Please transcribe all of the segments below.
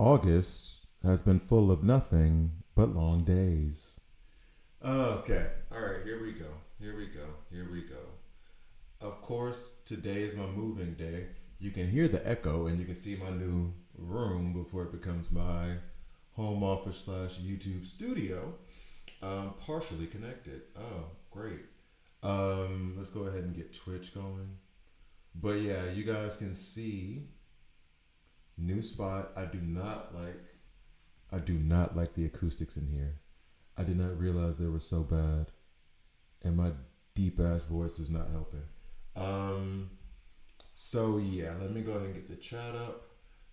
August has been full of nothing but long days. Okay. All right. Here we go. Here we go. Here we go. Of course, today is my moving day. You can hear the echo and you can see my new room before it becomes my home office slash YouTube studio. Partially connected. Oh, great. Let's go ahead and get Twitch going. But yeah, you guys can see new spot. I do not like the acoustics in here. I did not realize they were so bad. And my deep ass voice is not helping. Um so yeah, let me go ahead and get the chat up.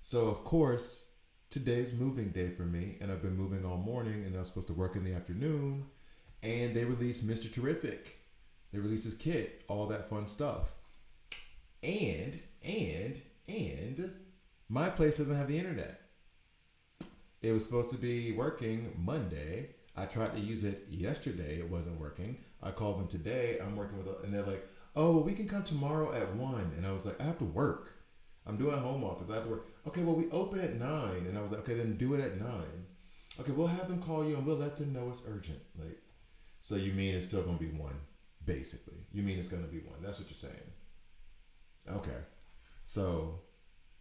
So of course, today's moving day for me, and I've been moving all morning and I was supposed to work in the afternoon. And they released Mr. Terrific. They released his kit, all that fun stuff. And my place doesn't have the internet. It was supposed to be working Monday. I tried to use it yesterday. It wasn't working. I called them today. I'm working with, and they're like, "Oh, well, we can come tomorrow at 1." And I was like, "I have to work. I'm doing home office. I have to work." Okay, well, we open at 9. And I was like, "Okay, then do it at 9." Okay, we'll have them call you and we'll let them know it's urgent. Like, so you mean it's still gonna be 1, basically? You mean it's gonna be 1? That's what you're saying. Okay. So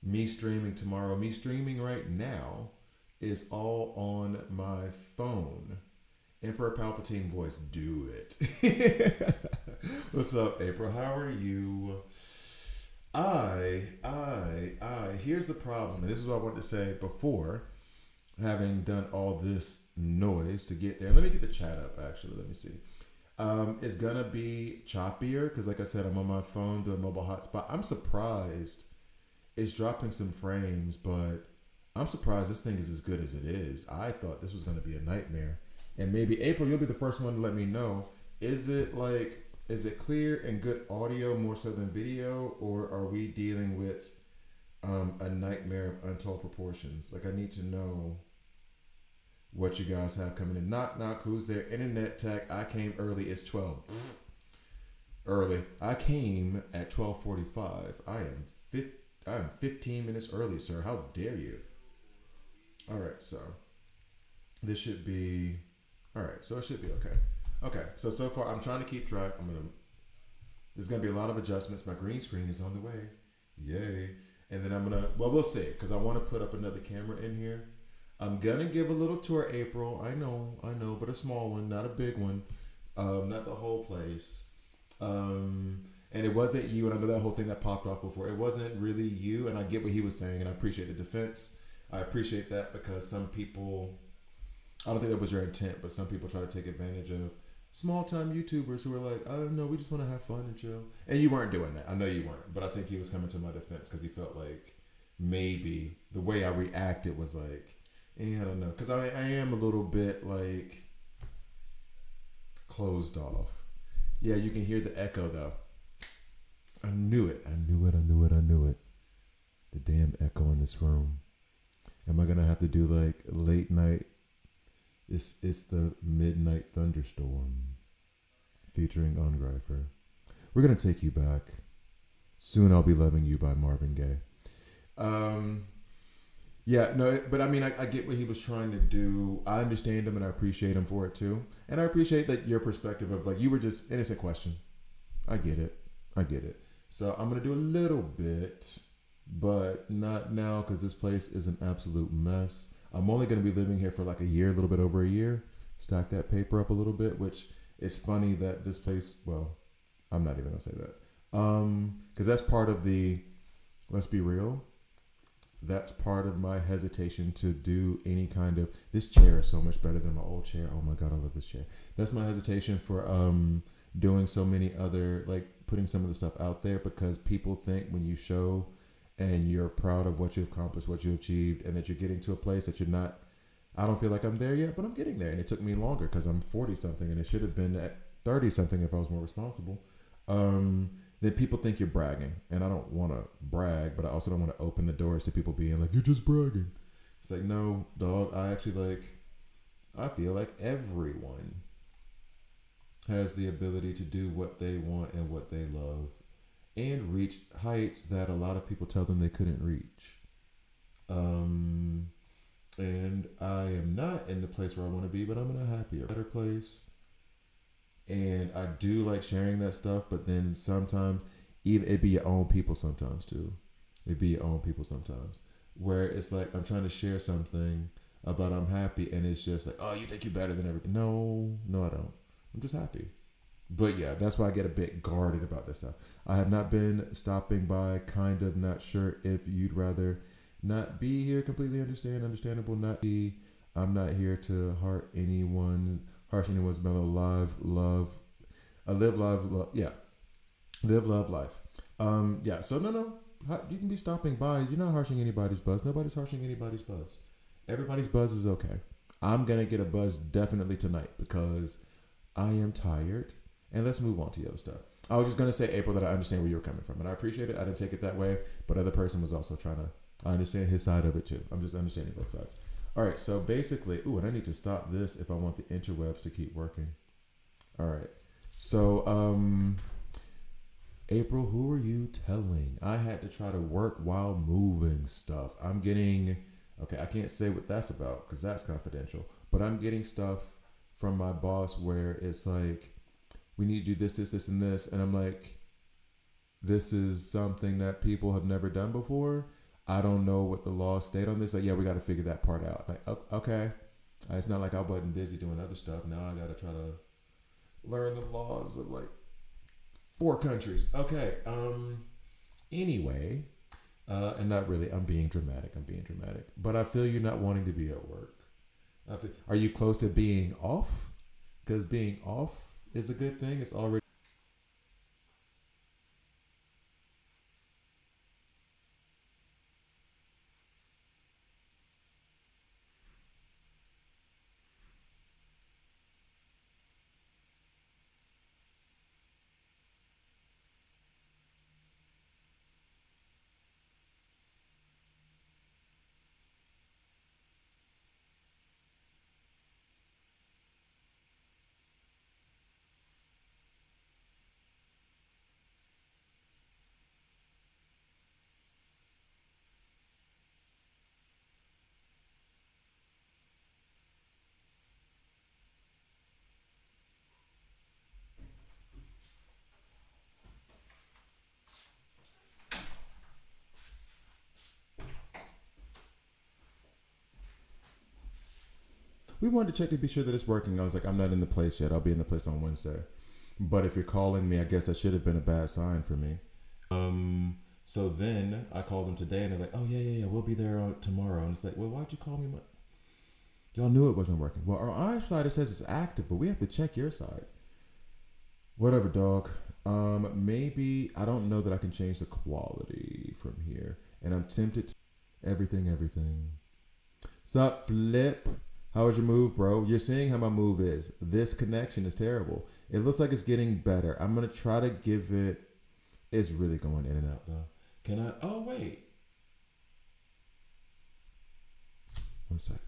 me streaming tomorrow, me streaming right now is all on my phone. Emperor Palpatine voice, do it. What's up, April? How are you? Here's the problem, and this is what I wanted to say before having done all this noise to get there. Let me get the chat up, actually. Let me see. It's gonna be choppier because, like I said, I'm on my phone doing mobile hotspot. I'm surprised it's dropping some frames, but I'm surprised this thing is as good as it is. I thought this was gonna be a nightmare. And maybe April, you'll be the first one to let me know. Is it clear and good audio more so than video, or are we dealing with a nightmare of untold proportions? Like, I need to know what you guys have coming in. Knock, who's there? Internet tech. I came early. It's 12. Early. I came at 12:45. I am 15 minutes early, sir. How dare you? All right, so this should be all right. So it should be okay. Okay, so far I'm trying to keep track. There's gonna be a lot of adjustments. My green screen is on the way. Yay! And then we'll see, because I want to put up another camera in here. I'm gonna give a little tour, April. I know, but a small one, not a big one. Not the whole place. And it wasn't you, and I know that whole thing that popped off before. It wasn't really you, and I get what he was saying, and I appreciate the defense. I appreciate that, because some people, I don't think that was your intent, but some people try to take advantage of small time YouTubers who are like, "Oh no, we just want to have fun and chill." And you weren't doing that. I know you weren't, but I think he was coming to my defense because he felt like maybe the way I reacted was like, I don't know, because I am a little bit like closed off. Yeah, you can hear the echo though. I knew it. The damn echo in this room. Am I gonna have to do like late night? It's the midnight thunderstorm featuring Ungreifer. We're gonna take you back. Soon I'll be loving you by Marvin Gaye. Yeah, no, but I mean, I get what he was trying to do. I understand him and I appreciate him for it too. And I appreciate that your perspective of like, you were just innocent question. I get it. So I'm going to do a little bit, but not now because this place is an absolute mess. I'm only going to be living here for like a year, a little bit over a year. Stack that paper up a little bit, which is funny that this place, well, I'm not even going to say that. Because that's part of the, let's be real, that's part of my hesitation to do any kind of, this chair is so much better than my old chair. Oh my God, I love this chair. That's my hesitation for doing so many other, like putting some of the stuff out there, because people think when you show and you're proud of what you've accomplished, what you achieved, and that you're getting to a place that you're not, I don't feel like I'm there yet, but I'm getting there. And it took me longer because I'm 40 something and it should have been at 30 something if I was more responsible. Then people think you're bragging, and I don't want to brag, but I also don't want to open the doors to people being like, "You're just bragging." It's like, no, dog. I feel like everyone has the ability to do what they want and what they love, and reach heights that a lot of people tell them they couldn't reach. and I am not in the place where I want to be, but I'm in a happier, better place. And I do like sharing that stuff, but then sometimes even it be your own people sometimes too. It be your own people sometimes where it's like I'm trying to share something about I'm happy, and it's just like, oh, you think you're better than everybody? No, no, I don't. I'm just happy. But yeah, that's why I get a bit guarded about this stuff. I have not been stopping by. Kind of not sure if you'd rather not be here. Completely understandable. Not be. I'm not here to harsh anyone's mellow love. Live, love. Yeah, live, love, life. Yeah. So no. You can be stopping by. You're not harshing anybody's buzz. Nobody's harshing anybody's buzz. Everybody's buzz is okay. I'm gonna get a buzz definitely tonight because I am tired. And let's move on to the other stuff. I was just gonna say, April, that I understand where you were coming from, and I appreciate it. I didn't take it that way, but other person was also trying to. I understand his side of it too. I'm just understanding both sides. All right. So basically, and I need to stop this if I want the interwebs to keep working. All right. So, April, who are you telling? I had to try to work while moving stuff. I'm getting. Okay, I can't say what that's about because that's confidential. But I'm getting stuff from my boss where it's like, we need to do this, and this. And I'm like, this is something that people have never done before. I don't know what the law state on this. Like, yeah, we got to figure that part out. Like, okay. It's not like I wasn't busy doing other stuff. Now I got to try to learn the laws of like 4 countries. Okay. Anyway, and not really. I'm being dramatic. But I feel you not wanting to be at work. Are you close to being off? Because being off is a good thing. It's already. We wanted to check to be sure that it's working. I was like, I'm not in the place yet. I'll be in the place on Wednesday. But if you're calling me, I guess that should have been a bad sign for me. So then I called them today, and they're like, "Oh yeah, we'll be there tomorrow." And it's like, "Well, why'd you call me? Y'all knew it wasn't working." Well, on our side it says it's active, but we have to check your side. Whatever, dog. Maybe I don't know that I can change the quality from here, and I'm tempted to everything. Sup, Flip? How was your move, bro? You're seeing how my move is. This connection is terrible. It looks like it's getting better. I'm gonna try to give it. It's really going in and out though. Can I? Oh wait. One sec.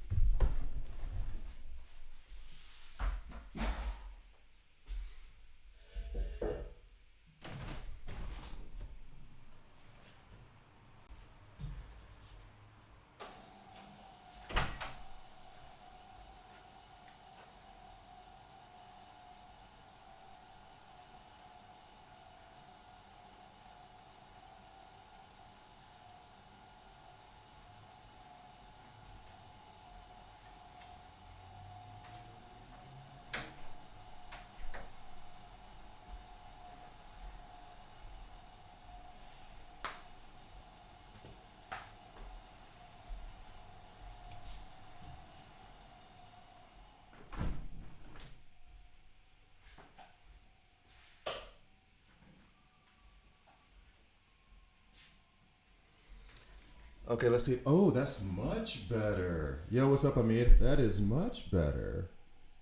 Okay, let's see. Oh, that's much better. Yo, what's up, Amir? That is much better.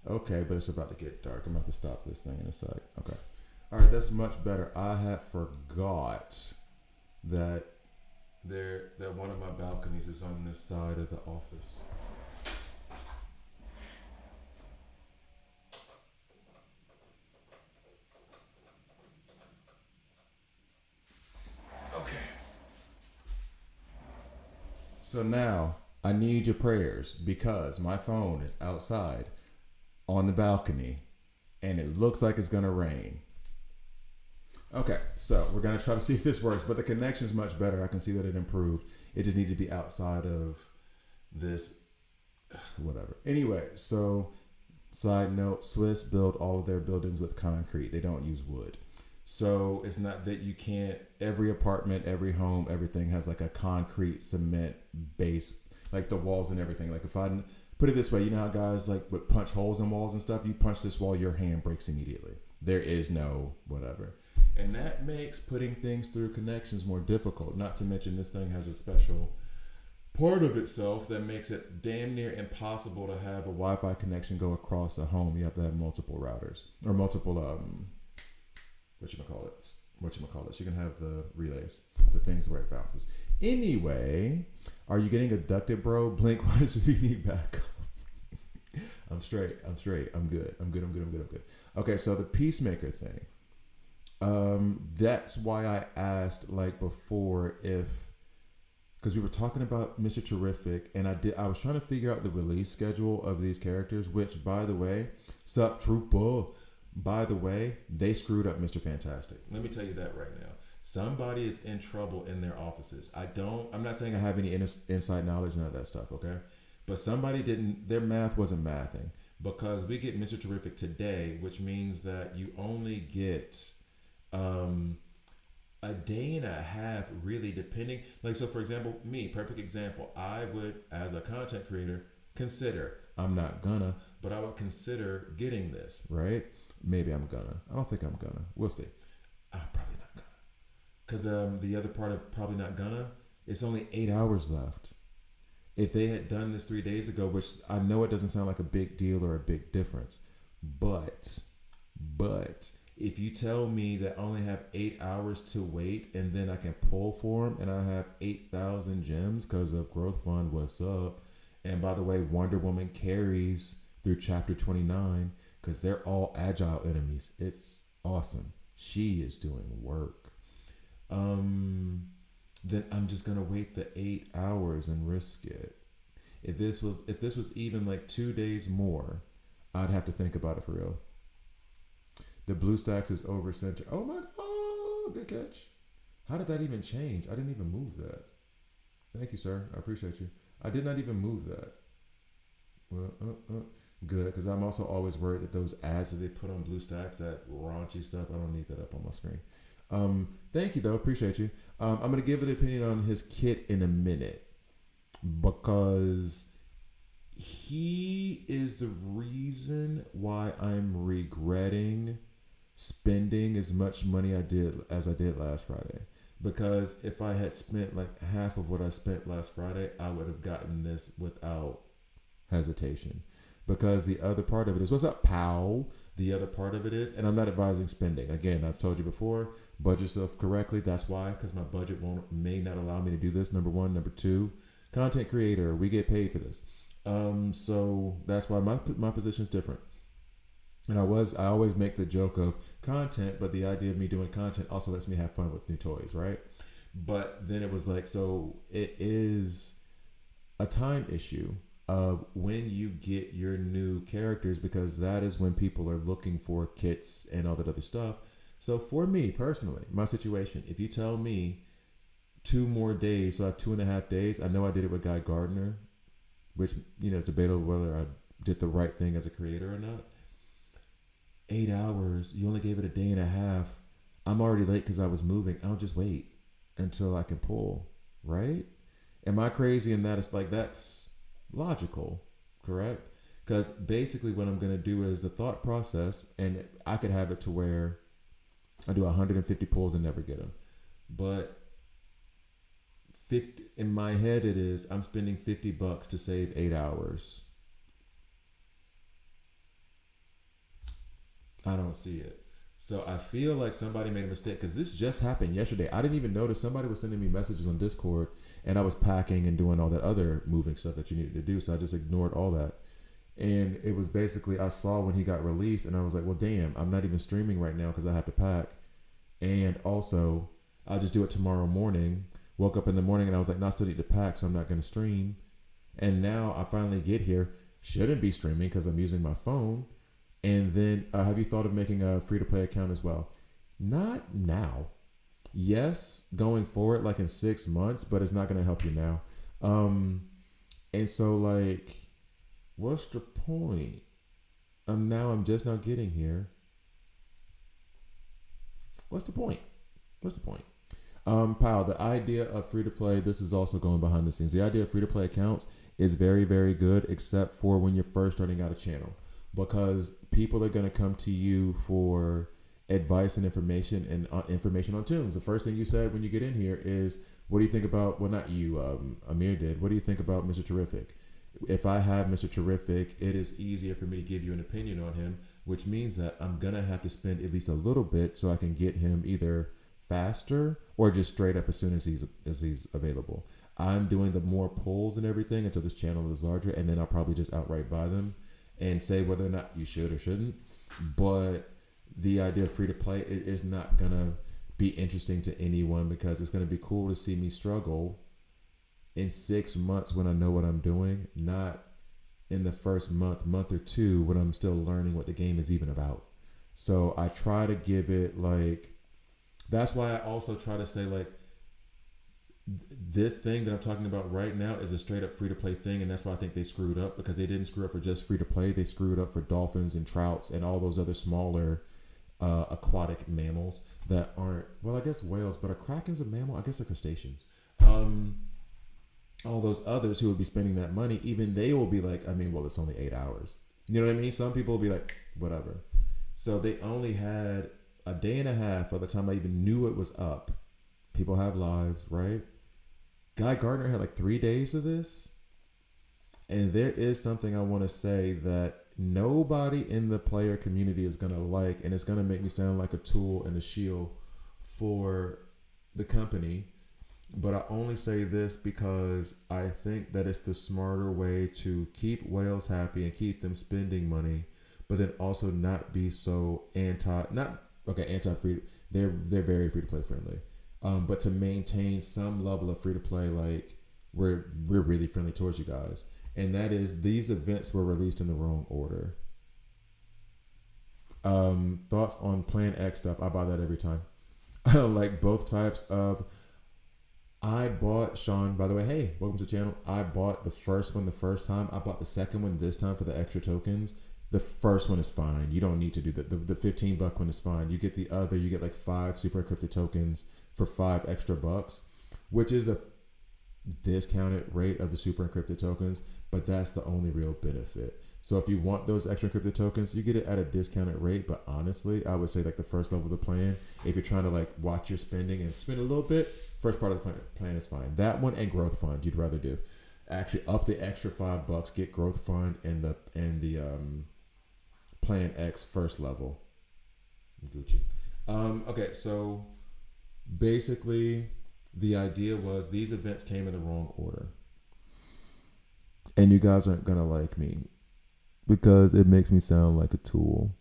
Okay, but it's about to get dark. I'm about to stop this thing in a sec. Okay. All right, that's much better. I had forgot that that one of my balconies is on this side of the office. Okay. So now I need your prayers because my phone is outside on the balcony and it looks like it's going to rain. Okay, so we're going to try to see if this works, but the connection is much better. I can see that it improved. It just needed to be outside of this, whatever. Anyway, so side note, Swiss build all of their buildings with concrete. They don't use wood. So it's not that you can't, every apartment, every home, everything has like a concrete cement base, like the walls and everything. Like if I put it this way, you know how guys like would punch holes in walls and stuff? You punch this wall, your hand breaks immediately. There is no whatever. And that makes putting things through connections more difficult. Not to mention this thing has a special part of itself that makes it damn near impossible to have a Wi-Fi connection go across the home. You have to have multiple routers or multiple whatchamacallits. You can have the relays, the things where it bounces. Anyway, are you getting abducted, bro? Blink, why does your need back? I'm straight. I'm good. Okay, so the Peacemaker thing. That's why I asked like before because we were talking about Mr. Terrific and I was trying to figure out the release schedule of these characters, which by the way, sup trooper, by the way, they screwed up Mr. Fantastic. Let me tell you that right now. Somebody is in trouble in their offices. I'm not saying I have any inside knowledge, none of that stuff, okay? But somebody their math wasn't mathing because we get Mr. Terrific today, which means that you only get a day and a half really depending. Like, so for example, perfect example, I would, as a content creator, consider, I'm not gonna, but I would consider getting this, right? Maybe I'm gonna. I don't think I'm gonna. We'll see. I'm probably not gonna. Because the other part of probably not gonna, it's only 8 hours left. If they had done this 3 days ago, which I know it doesn't sound like a big deal or a big difference, but if you tell me that I only have 8 hours to wait and then I can pull for them and I have 8,000 gems because of Growth Fund, what's up? And by the way, Wonder Woman carries through chapter 29 because they're all agile enemies. It's awesome. She is doing work. Then I'm just gonna wait the 8 hours and risk it. If this was even like 2 days more, I'd have to think about it for real. The BlueStacks is over center. Oh my god, good catch. How did that even change? I didn't even move that. Thank you, sir. I appreciate you. I did not even move that. Good, because I'm also always worried that those ads that they put on BlueStacks, that raunchy stuff, I don't need that up on my screen. Thank you, though. Appreciate you. I'm going to give an opinion on his kit in a minute because he is the reason why I'm regretting spending as much money as I did last Friday. Because if I had spent like half of what I spent last Friday, I would have gotten this without hesitation. Because the other part of it is, what's up, pal? The other part of it is, and I'm not advising spending. Again, I've told you before, budget yourself correctly. That's why, because my budget may not allow me to do this. Number one. Number two, content creator, we get paid for this. So that's why my position is different. And I always make the joke of content, but the idea of me doing content also lets me have fun with new toys, right? But then it was like, so it is a time issue of when you get your new characters, because that is when people are looking for kits and all that other stuff. So for me personally, my situation, if you tell me 2 more days, so I have 2.5 days, I know I did it with Guy Gardner, which, you know, it's debatable whether I did the right thing as a creator or not. 8 hours, you only gave it a day and a half. I'm already late because I was moving. I'll just wait until I can pull, right? Am I crazy in that? It's like, that's logical, correct? Because basically what I'm going to do is the thought process, and I could have it to where I do 150 pulls and never get them. But 50 in my head it is, I'm spending $50 to save 8 hours. I don't see it. So I feel like somebody made a mistake because this just happened yesterday. I didn't even notice. Somebody was sending me messages on Discord and I was packing and doing all that other moving stuff that you needed to do. So I just ignored all that. And it was basically, I saw when he got released and I was like, well, damn, I'm not even streaming right now because I have to pack. And also, I'll just do it tomorrow morning. Woke up in the morning and I was like, no, I still need to pack, so I'm not going to stream. And now I finally get here. Shouldn't be streaming because I'm using my phone. And then have you thought of making a free to play account as well? Not now. Yes, going forward, like in 6 months, but it's not going to help you now. And so, like, what's the point? I'm just now getting here. What's the point? What's the point? Pal, the idea of free to play, this is also going behind the scenes. The idea of free to play accounts is very, very good, except for when you're first starting out a channel, because people are going to come to you for advice and information on tunes. The first thing you said when you get in here is, what do you think about, well, not you, Amir did. What do you think about Mr. Terrific? If I have Mr. Terrific, it is easier for me to give you an opinion on him, which means that I'm going to have to spend at least a little bit so I can get him either faster or just straight up as soon as he's available. I'm doing the more polls and everything until this channel is larger, and then I'll probably just outright buy them and say whether or not you should or shouldn't. But the idea of free to play, it is not going to be interesting to anyone, because it's going to be cool to see me struggle in 6 months when I know what I'm doing, not in the first month or two when I'm still learning what the game is even about. So I try to give it, like, that's why I also try to say, like, this thing that I'm talking about right now is a straight up free to play thing. And that's why I think they screwed up, because they didn't screw up for just free to play. They screwed up for dolphins and trouts and all those other smaller aquatic mammals that aren't, well, I guess whales, but a kraken's a mammal. I guess they're crustaceans. All those others who would be spending that money, even they will be like, I mean, well, it's only 8 hours. You know what I mean? Some people will be like, whatever. So they only had a day and a half by the time I even knew it was up. People have lives, right? Guy Gardner had like 3 days of this. And there is something I want to say that nobody in the player community is going to like, and it's going to make me sound like a tool and a shield for the company. But I only say this because I think that it's the smarter way to keep whales happy and keep them spending money, but then also not be so anti-free. They're very free to play friendly. But to maintain some level of free to play, like we're really friendly towards you guys. And that is, these events were released in the wrong order. Thoughts on Plan X stuff? I buy that every time. Like both types of. I bought, Sean, by the way, hey, welcome to the channel. I bought the first one the first time. I bought the second one this time for the extra tokens. The first one is fine. You don't need to do the $15 one is fine. You get the other, you get like 5 super encrypted tokens for 5 extra bucks, which is a discounted rate of the super encrypted tokens, but that's the only real benefit. So if you want those extra encrypted tokens, you get it at a discounted rate. But honestly, I would say like the first level of the plan, if you're trying to like watch your spending and spend a little bit, first part of the plan is fine. That one and growth fund you'd rather do. Actually, up the extra $5, get growth fund and the Plan X first level. Gucci. Okay, so basically the idea was these events came in the wrong order, and you guys aren't gonna like me because it makes me sound like a tool.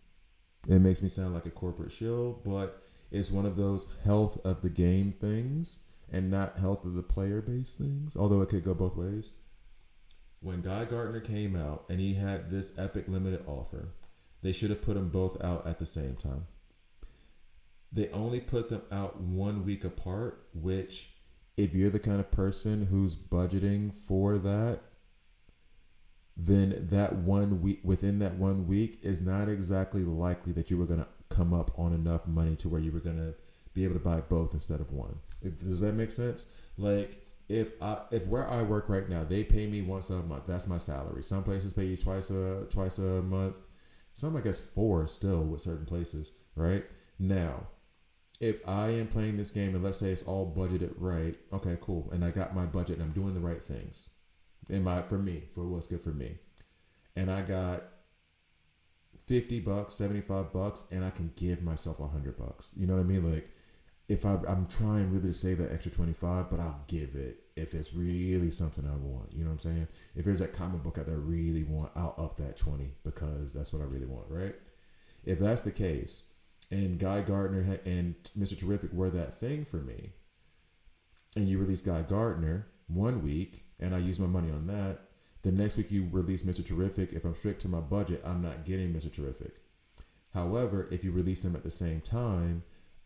It makes me sound like a corporate shill, but it's one of those health of the game things and not health of the player base things, although it could go both ways. When Guy Gardner came out and he had this epic limited offer, they should have put them both out at the same time. They only put them out 1 week apart, which if you're the kind of person who's budgeting for that, then that 1 week, within that 1 week, is not exactly likely that you were going to come up on enough money to where you were going to be able to buy both instead of one. Does that make sense? Like if where I work right now, they pay me once a month. That's my salary. Some places pay you twice a month. Some, I guess, 4 still with certain places, right? Now, if I am playing this game and let's say it's all budgeted right, okay, cool. And I got my budget and I'm doing the right things. For what's good for me. And I got $50, $75, and I can give myself $100. You know what I mean? Like if I'm trying really to save that extra 25, but I'll give it if it's really something I want. You know what I'm saying? If there's that comic book out there I really want, I'll up that 20 because that's what I really want, right? If that's the case, and Guy Gardner and Mr. Terrific were that thing for me, and you release Guy Gardner 1 week, and I use my money on that, The next week you release Mr. Terrific. If I'm strict to my budget, I'm not getting Mr. Terrific. However, if you release them at the same time,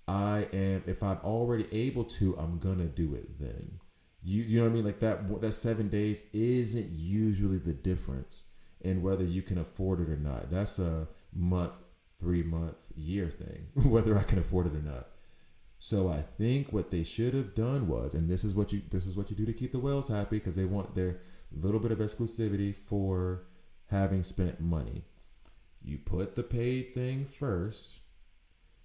I am. If I'm already able to, I'm gonna do it then. You know what I mean? Like that 7 days isn't usually the difference in whether you can afford it or not. That's a month, 3 month, year thing, whether I can afford it or not. So I think what they should have done was, and this is what you do to keep the whales happy, because they want their little bit of exclusivity for having spent money. You put the paid thing first,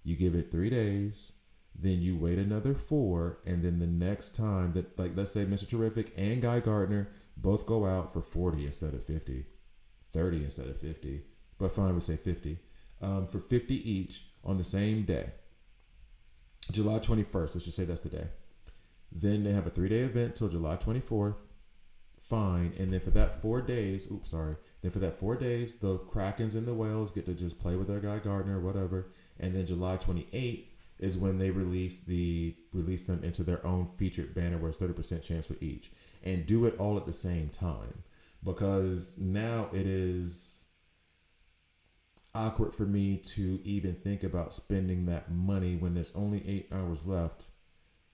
you give it 3 days, then you wait another 4, and then the next time that, like, let's say Mr. Terrific and Guy Gardner both go out for 40 instead of 50, 30 instead of 50, but fine, we say 50, for 50 each on the same day, July 21st, let's just say that's the day. Then they have a 3-day event till July 24th, fine, and then for that 4 days, then for that 4 days, the Krakens and the whales get to just play with their Guy Gardner or whatever, and then July 28th is when they release them into their own featured banner where it's 30% chance for each, and do it all at the same time, because now it is awkward for me to even think about spending that money when there's only 8 hours left,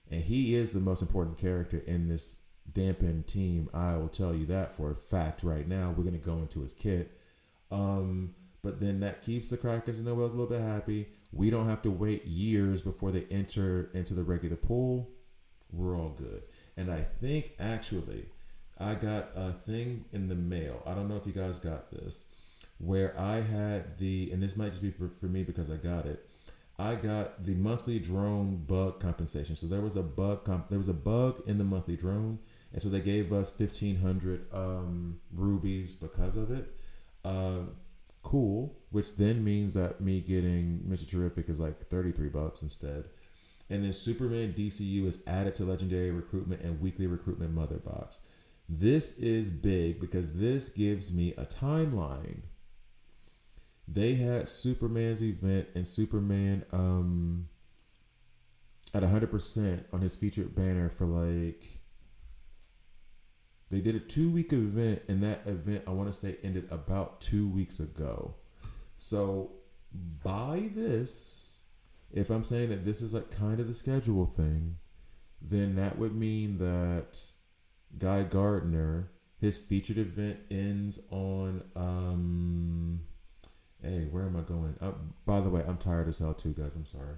and he is the most important character in this dampened team. I will tell you that for a fact right now. We're going to go into his kit. But then that keeps the Krakens and the whales a little bit happy. We don't have to wait years before they enter into the regular pool. We're all good. And I think actually I got a thing in the mail. I don't know if you guys got this, where I had and this might just be for me because I got it. I got the monthly drone bug compensation. So there was a bug in the monthly drone, and so they gave us 1,500 rubies because of it. Cool, which then means that me getting Mr. Terrific is like $33 instead. And then Superman DCU is added to Legendary Recruitment and Weekly Recruitment Mother Box. This is big because this gives me a timeline. They had Superman's event and Superman at 100% on his featured banner for they did a 2-week event, and that event I want to say ended about 2 weeks ago. So by this, if I'm saying that this is like kind of the schedule thing, then that would mean that Guy Gardner, his featured event ends on hey, where am I going? By the way, I'm tired as hell too, guys. I'm sorry.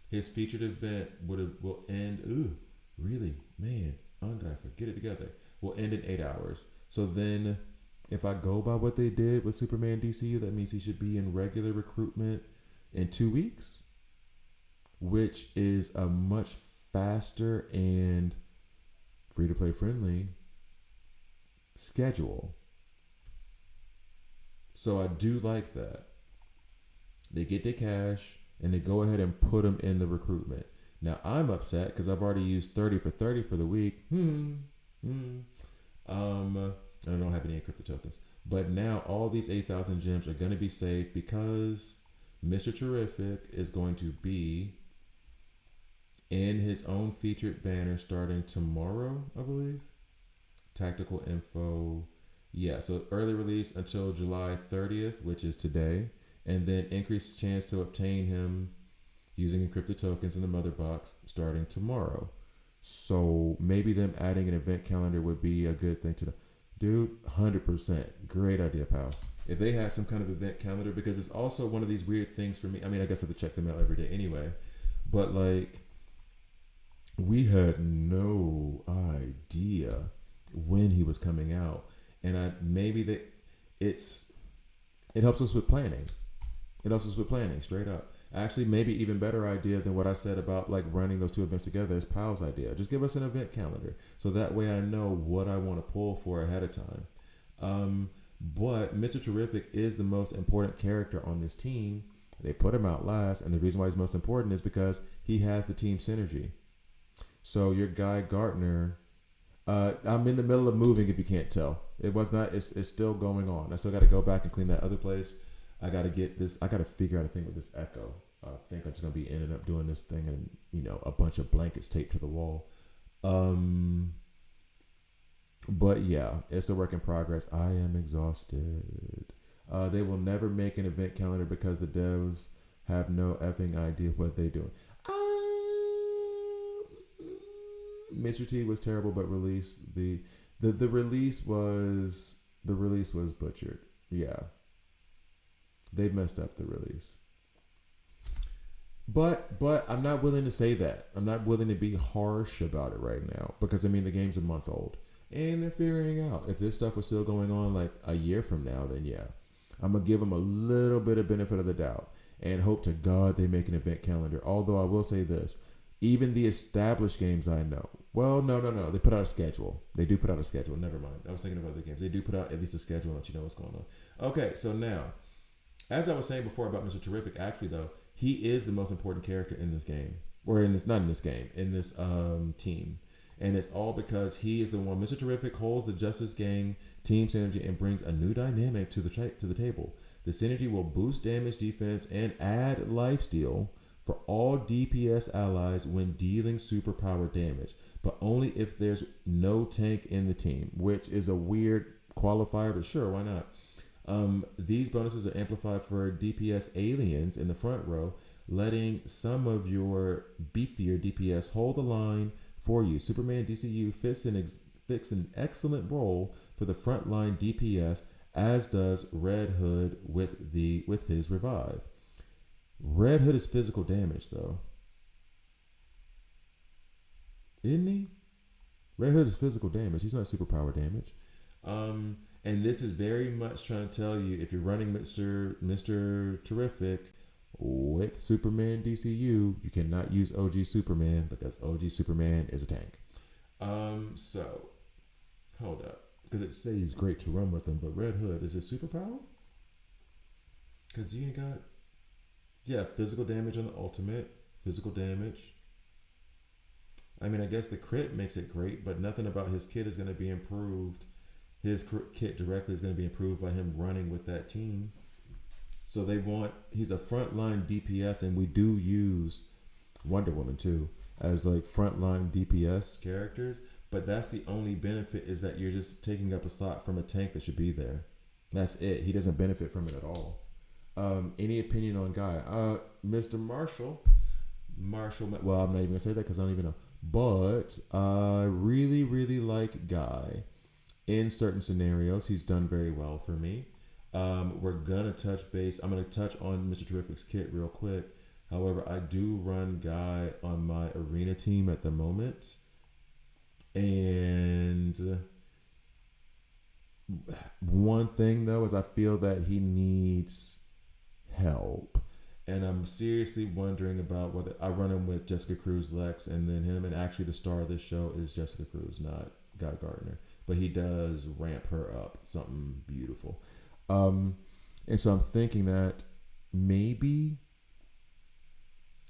His featured event will end. Ooh, really, man. Andre, get it together. Will end in 8 hours. So then, if I go by what they did with Superman DCU, that means he should be in regular recruitment in 2 weeks, which is a much faster and free-to-play friendly schedule. So I do like that. They get their cash and they go ahead and put them in the recruitment. Now I'm upset because I've already used 30 for 30 for the week. I don't have any encrypted tokens. But now all these 8,000 gems are going to be saved because Mr. Terrific is going to be in his own featured banner starting tomorrow, I believe. Tactical info. Yeah, so early release until July 30th, which is today. And then increased chance to obtain him using encrypted tokens in the mother box starting tomorrow. So maybe them adding an event calendar would be a good thing to do. Dude, 100%. Great idea, pal. If they had some kind of event calendar, because it's also one of these weird things for me. I mean, I guess I have to check them out every day anyway. But like, we had no idea when he was coming out. And it helps us with planning. It helps us with planning, straight up. Actually, maybe even better idea than what I said about like running those two events together is Pal's idea. Just give us an event calendar so that way I know what I want to pull for ahead of time. But Mr. Terrific is the most important character on this team. They put him out last, and the reason why he's most important is because he has the team synergy. So your Guy Gardner, I'm in the middle of moving if you can't tell. It's still going on. I still got to go back and clean that other place. I got to figure out a thing with this echo. I think I'm just going to be ending up doing this thing and, a bunch of blankets taped to the wall. But yeah, it's a work in progress. I am exhausted. They will never make an event calendar because the devs have no effing idea what they doing. Mr. T was terrible, but released the release was butchered. Yeah, they messed up the release. But I'm not willing to say that. I'm not willing to be harsh about it right now because I mean the game's a month old and they're figuring out if this stuff was still going on like a year from now. Then yeah, I'm gonna give them a little bit of benefit of the doubt and hope to God they make an event calendar. Although I will say this, even the established games I know. Well, no. They put out a schedule. They do put out a schedule. Never mind. I was thinking of other games. They do put out at least a schedule and let you know what's going on. Okay, so now, as I was saying before about Mr. Terrific, actually though, he is the most important character in this game, or in this not in this game, in this team, and it's all because he is the one. Mr. Terrific holds the Justice Gang team synergy and brings a new dynamic to the table. The synergy will boost damage, defense, and add lifesteal for all DPS allies when dealing superpower damage, but only if there's no tank in the team, which is a weird qualifier, but sure, why not? These bonuses are amplified for DPS aliens in the front row, letting some of your beefier DPS hold the line for you. Superman DCU fits an excellent role for the frontline DPS, as does Red Hood with his revive. Red Hood is physical damage though, isn't he? Red Hood is physical damage. He's not superpower damage. And this is very much trying to tell you if you're running Mr. Terrific with Superman DCU, you cannot use OG Superman because OG Superman is a tank. So hold up, because it says he's great to run with him, but Red Hood is it superpower? Because you ain't got physical damage on the ultimate, physical damage. I mean, I guess the crit makes it great, but nothing about his kit is going to be improved. His kit directly is going to be improved by him running with that team. So he's a frontline DPS, and we do use Wonder Woman too as like frontline DPS characters. But that's the only benefit, is that you're just taking up a slot from a tank that should be there. That's it. He doesn't benefit from it at all. Any opinion on Guy? Mr. Marshall. Well, I'm not even gonna say that because I don't even know. But I really, really like Guy. In certain scenarios, he's done very well for me. We're gonna touch base. I'm gonna touch on Mr. Terrific's kit real quick. However, I do run Guy on my arena team at the moment, and one thing though is I feel that he needs help, and I'm seriously wondering about whether I run him with Jessica Cruz, Lex, and then him. And actually, the star of this show is Jessica Cruz, not Guy Gardner. But he does ramp her up something beautiful. And so I'm thinking that maybe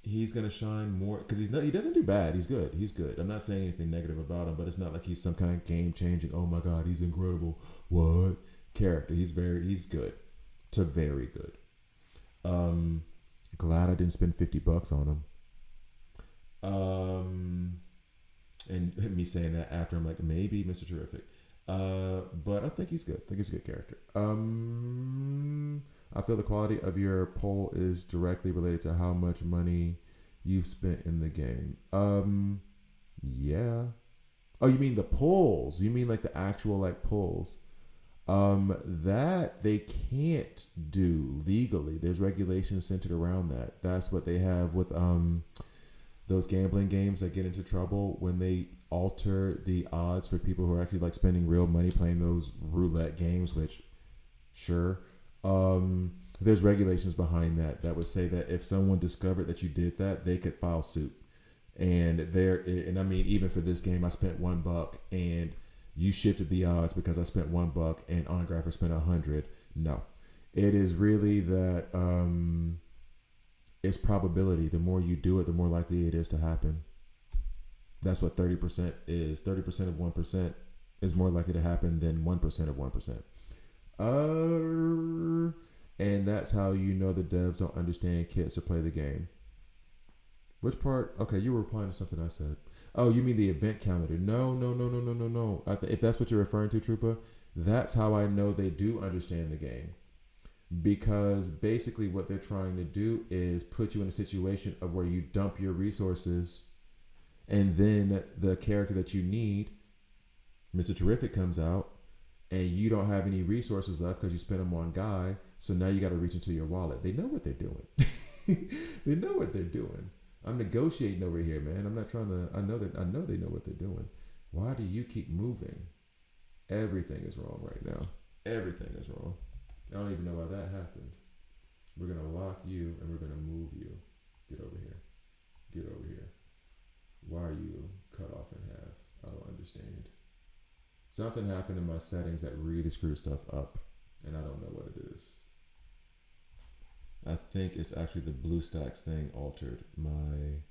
he's gonna shine more because he doesn't do bad. He's good. I'm not saying anything negative about him, but it's not like he's some kind of game changing. Oh my God, he's incredible. What character? He's good to very good. Glad I didn't spend $50 on him. And me saying that after, I'm like, maybe Mr. Terrific. But I think he's good. I think he's a good character. I feel the quality of your poll is directly related to how much money you've spent in the game. Yeah. Oh, you mean the polls? You mean like the actual like polls? That they can't do legally. There's regulations centered around that. That's what they have with those gambling games that get into trouble when they alter the odds for people who are actually like spending real money playing those roulette games, which sure. There's regulations behind that would say that if someone discovered that you did that, they could file suit. And I mean, even for this game, I spent $1 and you shifted the odds because I spent $1 and OnGrapher spent 100. No, it is really that, it's probability. The more you do it, the more likely it is to happen. That's what 30% is. 30% of 1% is more likely to happen than 1% of 1%. And that's how you know the devs don't understand kits or play the game. Which part? Okay, you were replying to something I said. Oh, you mean the event calendar? No, no, no, no, no, no, no. If that's what you're referring to, Trooper, that's how I know they do understand the game. Because basically, what they're trying to do is put you in a situation of where you dump your resources, and then the character that you need, Mr. Terrific, comes out, and you don't have any resources left because you spent them on Guy. So now you got to reach into your wallet. They know what they're doing. They know what they're doing. I'm negotiating over here, man. I'm not trying to. I know they know what they're doing. Why do you keep moving? Everything is wrong right now. Everything is wrong. I don't even know why that happened. We're gonna lock you and we're gonna move you. Get over here. Get over here. Why are you cut off in half? I don't understand. Something happened in my settings that really screwed stuff up, and I don't know what it is. I think it's actually the BlueStacks thing altered my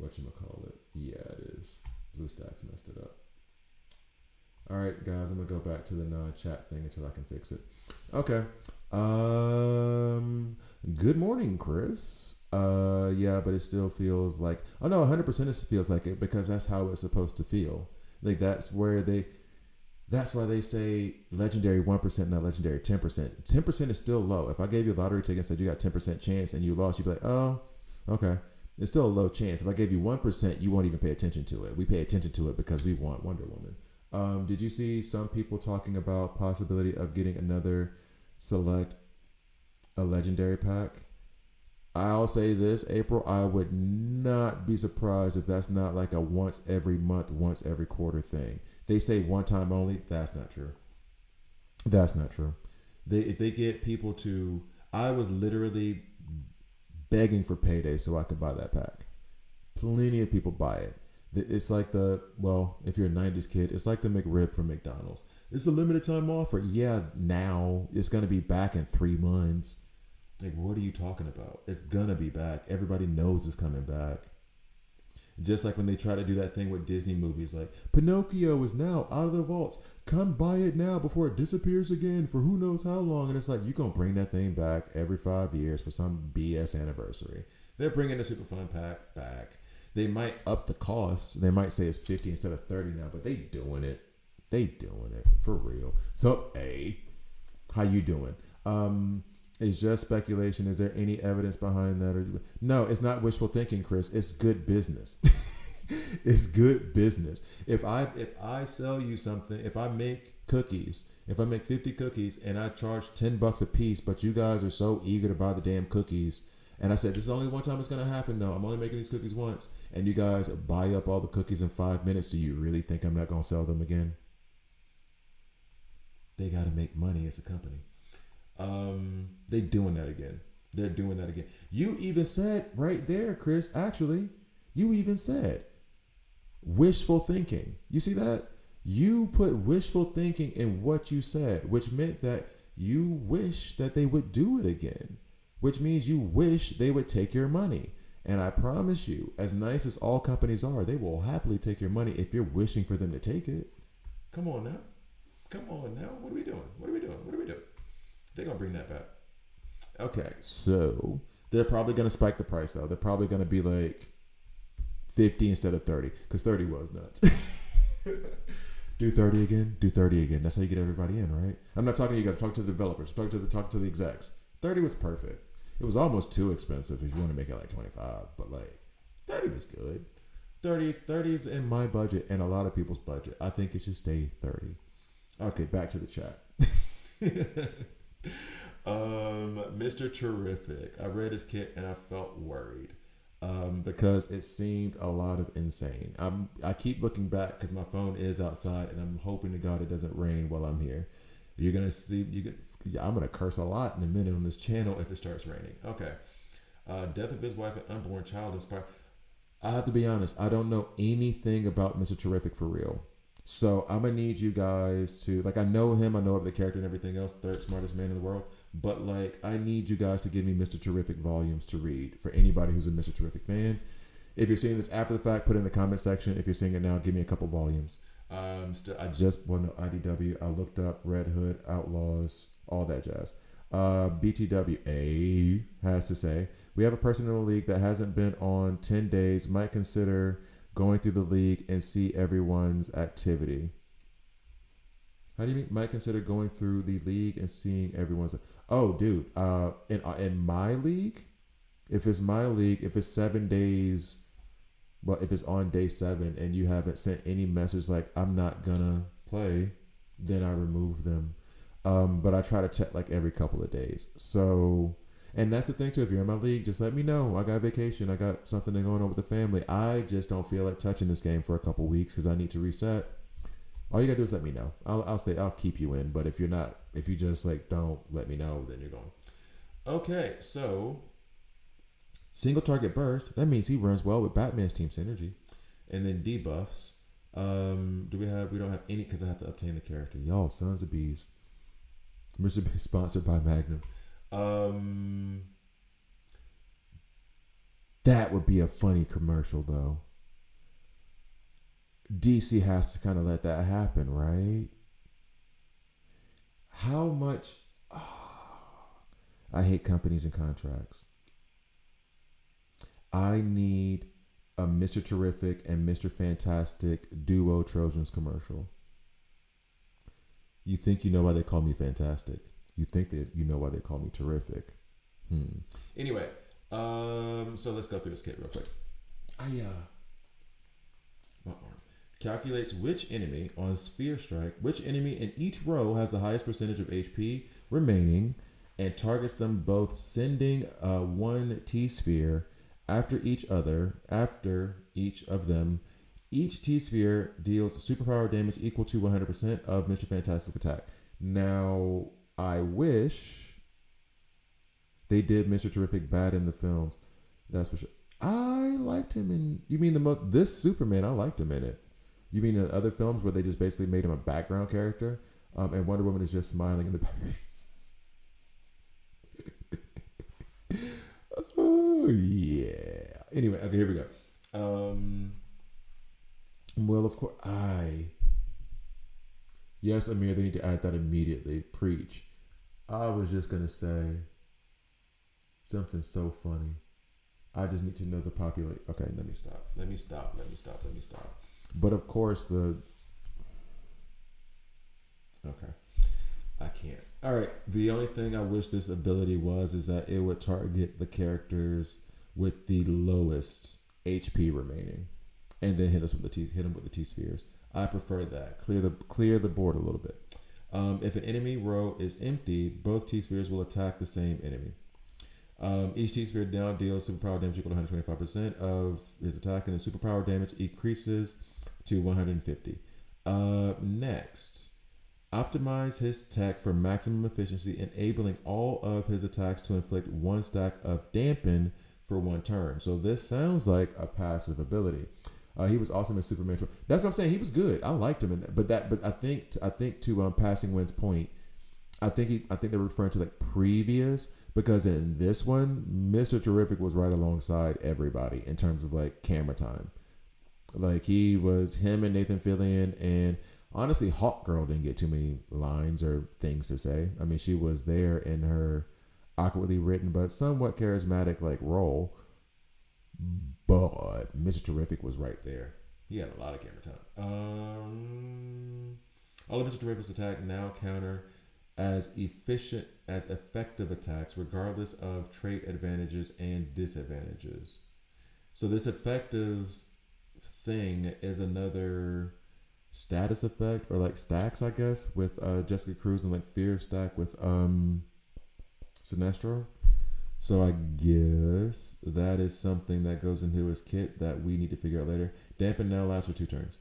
whatchamacallit. Yeah, it is. BlueStacks messed it up. All right, guys, I'm gonna go back to the non-chat thing until I can fix it. Okay. Good morning, Chris. Yeah, but it still feels like, oh no, 100% it feels like it because that's how it's supposed to feel. Like that's why they say legendary 1%, not legendary 10%. 10% is still low. If I gave you a lottery ticket and said you got 10% chance and you lost, you'd be like, oh, okay. It's still a low chance. If I gave you 1%, you won't even pay attention to it. We pay attention to it because we want Wonder Woman. Did you see some people talking about possibility of getting another select a legendary pack? I'll say this, April, I would not be surprised if that's not like a once every month, once every quarter thing. They say one time only. That's not true. That's not true. If they get people to, I was literally begging for payday so I could buy that pack. Plenty of people buy it. It's like if you're a 90s kid, it's like the McRib from McDonald's. It's a limited time offer. Yeah, now it's going to be back in 3 months. Like, what are you talking about? It's going to be back. Everybody knows it's coming back. Just like when they try to do that thing with Disney movies, like Pinocchio is now out of the vaults. Come buy it now before it disappears again for who knows how long. And it's like, you're going to bring that thing back every 5 years for some BS anniversary. They're bringing the Super Fun Pack back. They might up the cost. They might say it's 50 instead of 30 now, but they doing it. They doing it for real. So, hey, how you doing? It's just speculation. Is there any evidence behind that? No, it's not wishful thinking, Chris. It's good business. It's good business. If I sell you something, if I make cookies, if I make 50 cookies and I charge $10 a piece, but you guys are so eager to buy the damn cookies, and I said, this is only one time it's going to happen, though. I'm only making these cookies once. And you guys buy up all the cookies in 5 minutes. Do you really think I'm not going to sell them again? They got to make money as a company. They doing that again. They're doing that again. You even said right there, Chris, actually, you even said wishful thinking. You see that? You put wishful thinking in what you said, which meant that you wish that they would do it again. Which means you wish they would take your money. And I promise you, as nice as all companies are, they will happily take your money if you're wishing for them to take it. Come on now. Come on now. What are we doing? What are we doing? What are we doing? They're going to bring that back. Okay, so they're probably going to spike the price, though. They're probably going to be like 50 instead of 30, because 30 was nuts. Do 30 again. Do 30 again. That's how you get everybody in, right? I'm not talking to you guys. Talk to the developers. Talk to the execs. 30 was perfect. It was almost too expensive if you want to make it like 25, but like 30 was good. 30 is in my budget and a lot of people's budget. I think it should stay 30. Okay, back to the chat. Mr. Terrific. I read his kit and I felt worried because it seemed a lot of insane. I keep looking back because my phone is outside and I'm hoping to God it doesn't rain while I'm here. You're gonna see. I'm gonna curse a lot in a minute on this channel if it starts raining. Okay. Death of his wife and unborn child inspired. I have to be honest. I don't know anything about Mr. Terrific for real. So I'm gonna need you guys to I know him. I know of the character and everything else. Third smartest man in the world. But I need you guys to give me Mr. Terrific volumes to read for anybody who's a Mr. Terrific fan. If you're seeing this after the fact, put it in the comment section. If you're seeing it now, give me a couple volumes. I just won the IDW. I looked up Red Hood, Outlaws, all that jazz. BTWA has to say, we have a person in the league that hasn't been on 10 days, might consider going through the league and see everyone's activity. How do you might consider going through the league and seeing everyone's? Oh, dude. In my league, if it's my league, if it's 7 days, well, if it's on day 7 and you haven't sent any message like I'm not gonna play, then I remove them. But I try to check like every couple of days. So, and that's the thing too. If you're in my league, just let me know. I got vacation. I got something going on with the family. I just don't feel like touching this game for a couple weeks because I need to reset. All you gotta do is let me know. I'll say I'll keep you in. But if you're not, if you just like don't let me know, then you're going. Okay, so single target burst. That means he runs well with Batman's team synergy, and then debuffs. Do we have? We don't have any because I have to obtain the character. Y'all, sons of bees. Mr. B sponsored by Magnum. That would be a funny commercial though. DC has to kind of let that happen, right? How much? I hate companies and contracts. I need a Mr. Terrific and Mr. Fantastic duo Trojans commercial. You think you know why they call me fantastic. You think that you know why they call me terrific. Anyway, so let's go through this kit real quick. My arm calculates which enemy on Sphere Strike, which enemy in each row has the highest percentage of HP remaining, and targets them both, sending one T-Sphere after each of them. Each T-Sphere deals superpower damage equal to 100% of Mr. Fantastic attack. Now, I wish they did Mr. Terrific bad in the films. That's for sure. I liked him in... You mean this Superman, I liked him in it. You mean in other films where they just basically made him a background character? And Wonder Woman is just smiling in the background. Oh, yeah. Anyway, okay, here we go. Well, of course, yes, Amir, they need to add that immediately. Preach. I was just going to say something so funny. I just need to know the population. Okay, let me stop. But of course, okay. I can't. All right. The only thing I wish this ability is that it would target the characters with the lowest HP remaining, and then hit them with the T spheres. I prefer that. Clear the board a little bit. If an enemy row is empty, both T spheres will attack the same enemy. Each T sphere now deals superpower damage equal to 125% of his attack, and the superpower damage increases to 150. Next, optimize his tech for maximum efficiency, enabling all of his attacks to inflict one stack of dampen for one turn. So this sounds like a passive ability. He was awesome in Superman 2. That's what I'm saying. He was good. I liked him in that. But I think to Passing Wind's point, I think they were referring to like previous, because in this one, Mr. Terrific was right alongside everybody in terms of like camera time. Like him and Nathan Fillion, and honestly, Hawkgirl didn't get too many lines or things to say. I mean, she was there in her awkwardly written but somewhat charismatic like role. But Mr. Terrific was right there. He had a lot of camera time. All of Mr. Terrific's attack now counter as effective attacks, regardless of trait advantages and disadvantages. So this effective thing is another status effect, or like stacks, I guess, with Jessica Cruz, and like fear stack with Sinestro. So I guess that is something that goes into his kit that we need to figure out later. Dampen now lasts for 2 turns.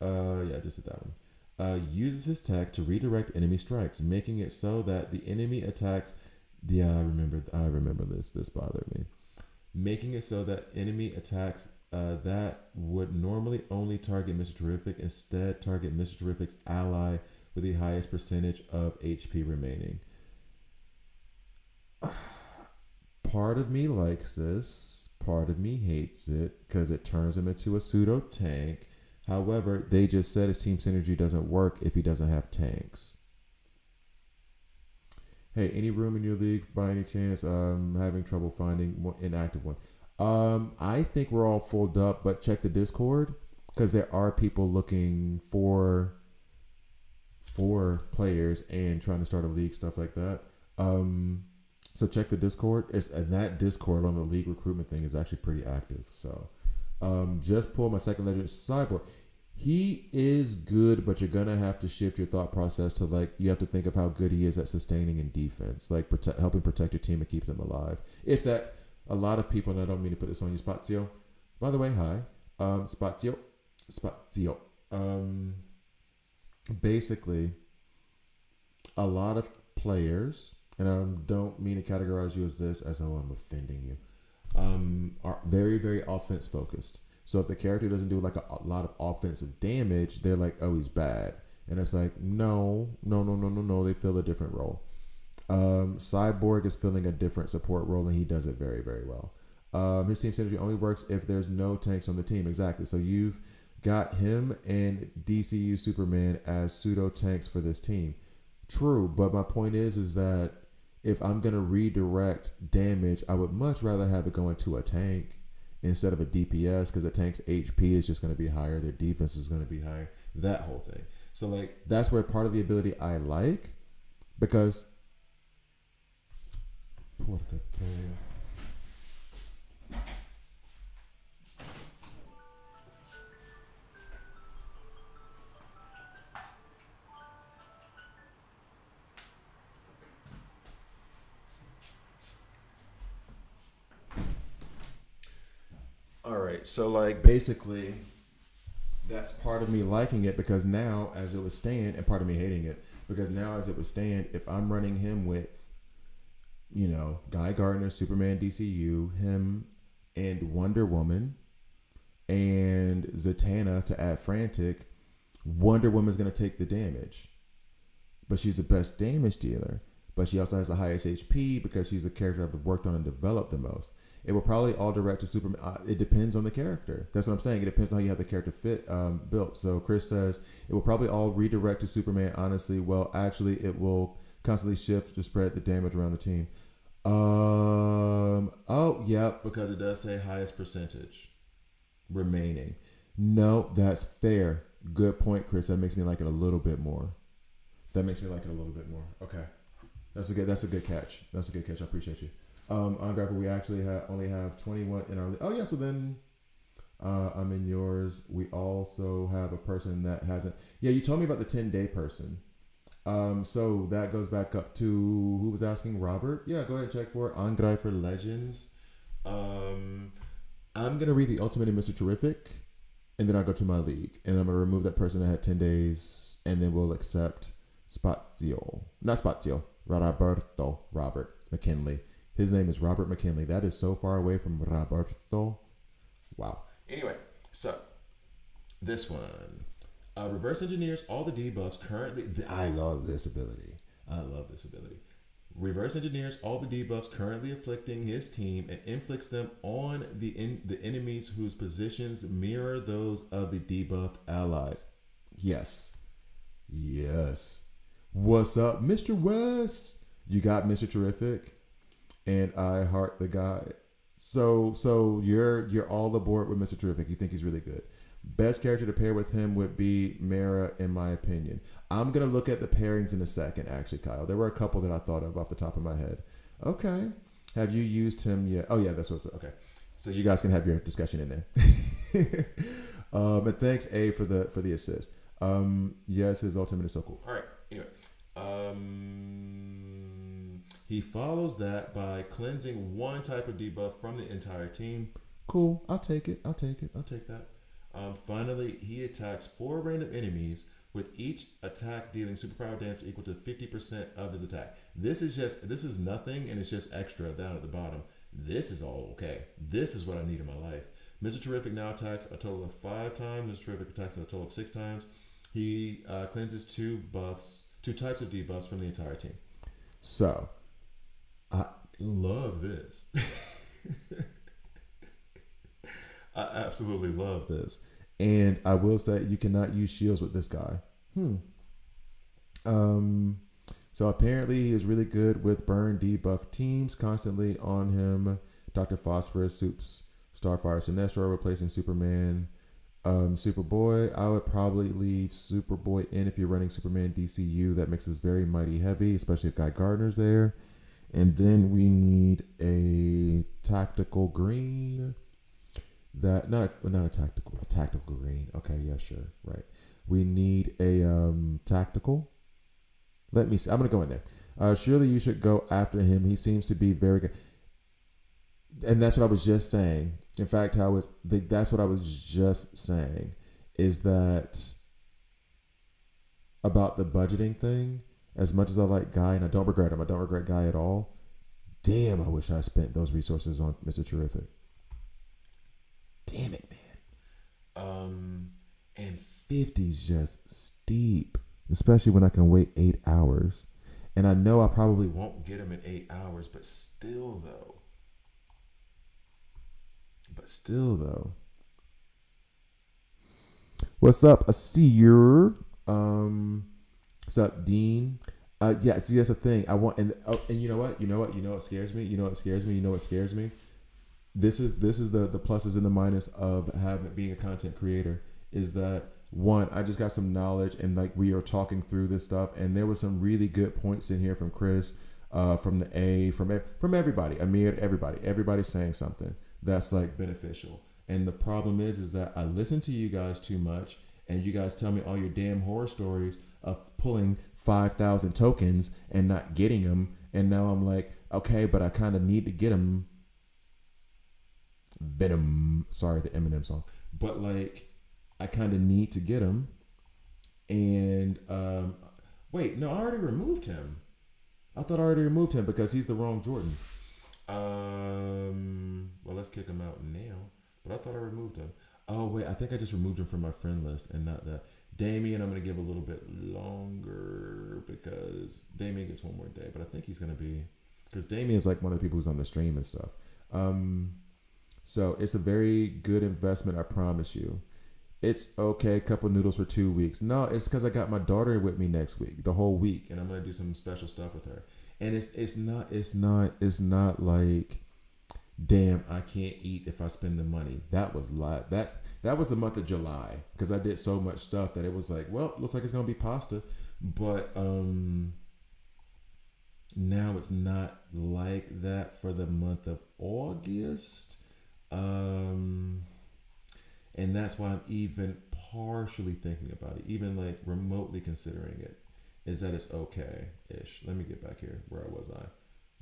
Yeah, just did that one. Uses his tech to redirect enemy strikes, making it so that the enemy attacks. Yeah, I remember this. This bothered me. Making it so that enemy attacks that would normally only target Mr. Terrific instead target Mr. Terrific's ally with the highest percentage of HP remaining. Part of me likes this. Part of me hates it because it turns him into a pseudo tank. However, they just said his team synergy doesn't work if he doesn't have tanks. Hey, any room in your league by any chance? Having trouble finding an active one. I think we're all full up, but check the Discord because there are people looking for players and trying to start a league, stuff like that. Um, so check the Discord. It's and that Discord on the league recruitment thing is actually pretty active. So just pull my second legend Cyborg. He is good, but you're gonna have to shift your thought process to like you have to think of how good he is at sustaining in defense, like helping protect your team and keep them alive. If that, a lot of people, and I don't mean to put this on you, Spazio. By the way, hi, Spazio. Basically, a lot of players, and I don't mean to categorize you as this as though I'm offending you, are very, very offense focused. So if the character doesn't do like a lot of offensive damage, they're like, oh, he's bad. And it's like, no, no, no, no, no, no. They fill a different role. Cyborg is filling a different support role, and he does it very, very well. His team synergy only works if there's no tanks on the team. Exactly. So you've got him and DCU Superman as pseudo tanks for this team. True, but my point is that if I'm gonna redirect damage, I would much rather have it go into a tank instead of a DPS because the tank's HP is just gonna be higher, their defense is gonna be higher, that whole thing. So like that's where part of the ability I like because all right, so like basically that's part of me liking it because now as it would stand, and part of me hating it because now as it would stand, if I'm running him with, you know, Guy Gardner, Superman, DCU, him, and Wonder Woman, and Zatanna to add Frantic, Wonder Woman's gonna take the damage, but she's the best damage dealer. But she also has the highest HP because she's the character I've worked on and developed the most. It will probably all direct to Superman. It depends on the character. That's what I'm saying. It depends on how you have the character fit built. So Chris says it will probably all redirect to Superman. Honestly, well, actually, it will constantly shift to spread the damage around the team. Oh, yeah, because it does say highest percentage remaining. No, that's fair. Good point, Chris. That makes me like it a little bit more. Okay. That's a good catch. I appreciate you. On Grapple, we actually only have 21 in our. Oh yeah, so then I'm in yours. We also have a person that hasn't. Yeah, you told me about the 10-day person. So that goes back up to who was asking, Robert. Yeah, go ahead and check for it. Angrai for Legends. I'm gonna read the Ultimate and Mr. Terrific, and then I'll go to my league, and I'm gonna remove that person that had 10 days, and then we'll accept not Spazio, Robert McKinley. His name is Robert McKinley. That is so far away from Roberto. Wow. Anyway, so this one. Reverse engineers all the debuffs currently. I love this ability. Reverse engineers all the debuffs currently afflicting his team and inflicts them on the enemies whose positions mirror those of the debuffed allies. Yes. What's up, Mr. West? You got Mr. Terrific, and I heart the guy. So you're all aboard with Mr. Terrific. You think he's really good. Best character to pair with him would be Mara, in my opinion. I'm gonna look at the pairings in a second. Actually, Kyle, there were a couple that I thought of off the top of my head. Okay, have you used him yet? Oh yeah, that's what. Okay, so you guys can have your discussion in there. And thanks A for the assist. Yes, his ultimate is so cool. All right. Anyway, he follows that by cleansing one type of debuff from the entire team. Cool. I'll take it. I'll take that. Finally, he attacks 4 random enemies with each attack dealing superpower damage equal to 50% of his attack. This is nothing, and it's just extra down at the bottom. This is all okay. This is what I need in my life. Mr. Terrific now attacks a total of 5 times. Mr. Terrific attacks a total of 6 times. He cleanses 2 types of debuffs from the entire team. So, I love this. I absolutely love this. And I will say you cannot use shields with this guy. So apparently he is really good with burn debuff teams constantly on him. Dr. Phosphorus Soups. Starfire Sinestro replacing Superman. Superboy, I would probably leave Superboy in if you're running Superman DCU. That makes us very mighty heavy, especially if Guy Gardner's there. And then we need a tactical green. That not a tactical green. Okay, yeah, sure, right. We need a tactical. Let me see. I'm gonna go in there. Surely you should go after him. He seems to be very good. And that's what I was just saying. In fact, that's what I was just saying is that about the budgeting thing. As much as I like Guy, and I don't regret him, I don't regret Guy at all. Damn, I wish I spent those resources on Mr. Terrific. Damn it, man. And 50's just steep, especially when I can wait 8 hours. And I know I probably won't get him in 8 hours, but still though. What's up? I see you. What's up, Dean? Yeah, see, that's the thing. I want, and you know what? You know what scares me? This is the pluses and the minus of being a content creator is that one, I just got some knowledge and like we are talking through this stuff, and there were some really good points in here from Chris, from the A, from everybody, Amir, everybody's saying something that's like beneficial. And the problem is that I listen to you guys too much, and you guys tell me all your damn horror stories of pulling 5,000 tokens and not getting them, and now I'm like, okay, but I kind of need to get them. Venom, sorry, the Eminem song, but like I kind of need to get him. And wait, no, I already removed him. I thought I already removed him because he's the wrong Jordan. Well, let's kick him out now. But I thought I removed him. Oh wait, I think I just removed him from my friend list and not that. Damien, I'm gonna give a little bit longer because Damien gets one more day. But I think he's gonna be, because Damien is like one of the people who's on the stream and stuff. So it's a very good investment, I promise you. It's okay, couple noodles for 2 weeks. No, it's because I got my daughter with me next week, the whole week, and I'm gonna do some special stuff with her. And it's not like, damn, I can't eat if I spend the money. That was the month of July because I did so much stuff that it was like, well, looks like it's gonna be pasta, but now it's not like that for the month of August. And that's why I'm even partially thinking about it, even like remotely considering it, is that it's okay-ish. Let me get back here. Where was I?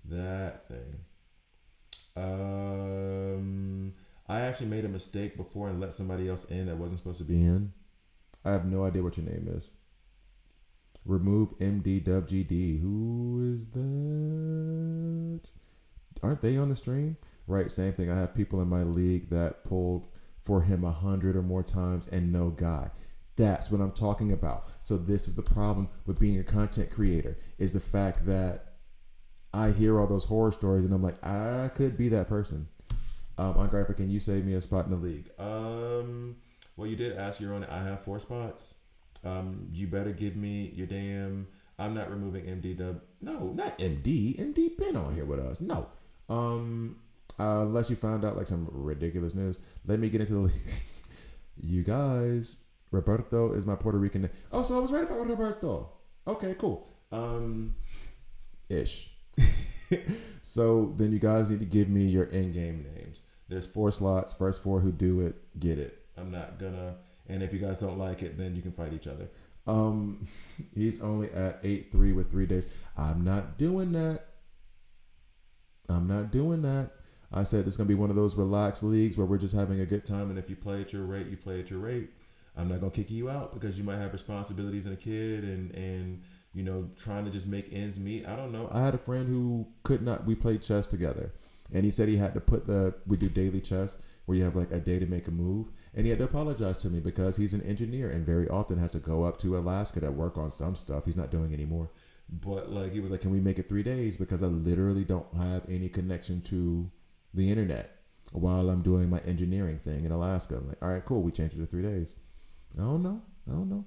That thing. I actually made a mistake before and let somebody else in that wasn't supposed to be in. I have no idea what your name is. Remove MDWGD. Who is that? Aren't they on the stream? Right, same thing. I have people in my league that pulled for him 100 or more times and no guy. That's what I'm talking about. So this is the problem with being a content creator, is the fact that I hear all those horror stories and I'm like, I could be that person. On Graphic, can you save me a spot in the league? Well, you did ask your own. I have 4 spots. You better give me your damn. I'm not removing MD Dub. No, not MD. MD been on here with us. No. Unless you found out like some ridiculous news. Let me get into the league. You guys, Roberto is my Puerto Rican name. Oh, so I was right about Roberto. Okay, cool. Ish. So then you guys need to give me your in-game names. There's 4 slots. First 4 who do it, get it. I'm not gonna. And if you guys don't like it, then you can fight each other. He's only at 8-3 with 3 days. I'm not doing that. I said this is going to be one of those relaxed leagues where we're just having a good time. And if you play at your rate, you play at your rate. I'm not going to kick you out because you might have responsibilities and a kid and you know, trying to just make ends meet. I don't know. I had a friend who could not, we played chess together. And he said he had to we do daily chess where you have like a day to make a move. And he had to apologize to me because he's an engineer and very often has to go up to Alaska to work on some stuff he's not doing anymore. But like, he was like, can we make it 3 days? Because I literally don't have any connection to the internet while I'm doing my engineering thing in Alaska. I'm like, all right, cool. We changed it to 3 days. I don't know. I don't know.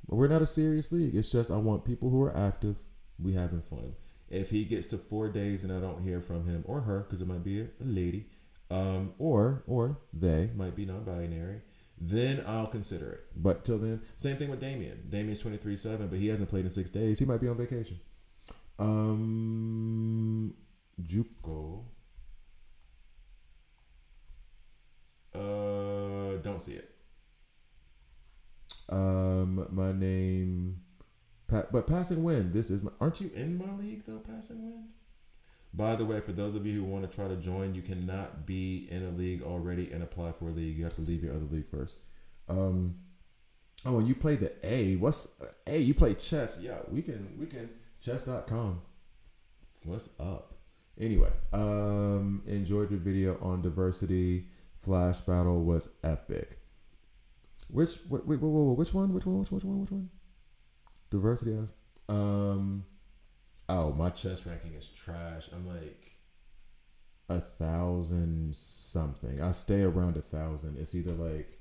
But we're not a serious league. It's just, I want people who are active. We having fun. If he gets to 4 days and I don't hear from him or her, because it might be a lady, or they might be non-binary, then I'll consider it. But till then, same thing with Damien. Damien's 23/7, but he hasn't played in 6 days. He might be on vacation. Juco. Don't see it. My name, but Passing Wind. This is my. Aren't you in my league though, Passing Wind? By the way, for those of you who want to try to join, you cannot be in a league already and apply for a league. You have to leave your other league first. Oh, and you play the A. What's A? You play chess? Yeah, we can chess.com. What's up? Anyway, enjoyed your video on diversity. Flash battle was epic. Which one? Diversity. Oh, my chess ranking is trash. I'm like 1,000 something. I stay around 1,000. It's either like